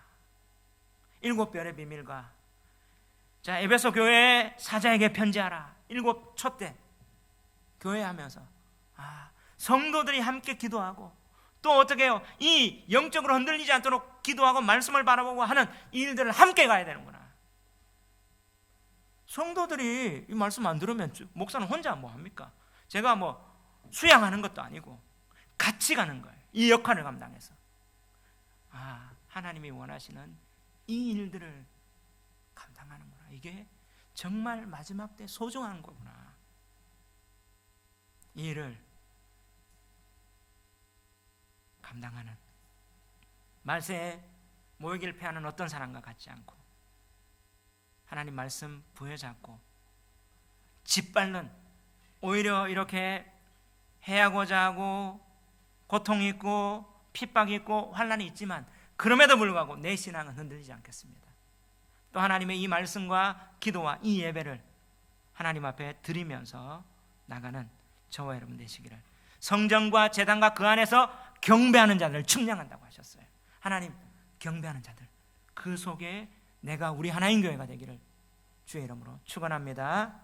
7별의 비밀과, 자, 에베소 교회 사자에게 편지하라. 7 촛대 교회 하면서 성도들이 함께 기도하고 또 어떻게 해요? 이 영적으로 흔들리지 않도록 기도하고 말씀을 바라보고 하는 이 일들을 함께 가야 되는구나. 성도들이 이 말씀 안 들으면 목사는 혼자 뭐 합니까? 제가 뭐 수양하는 것도 아니고 같이 가는 거예요. 이 역할을 감당해서. 하나님이 원하시는 이 일들을 감당하는구나. 이게 정말 마지막 때 소중한 거구나. 이 일을 감당하는, 말세에 모이기를 패하는 어떤 사람과 같지 않고 하나님 말씀 부여잡고 짓밟는, 오히려 이렇게 해하고자 하고 고통이 있고 핍박이 있고 환난이 있지만 그럼에도 불구하고 내 신앙은 흔들리지 않겠습니다. 또 하나님의 이 말씀과 기도와 이 예배를 하나님 앞에 드리면서 나가는 저와 여러분 되시기를, 성전과 제단과 그 안에서 경배하는 자들을 측량한다고 하셨어요. 하나님 경배하는 자들, 그 속에 내가 우리 하나님 교회가 되기를 주의 이름으로 축원합니다.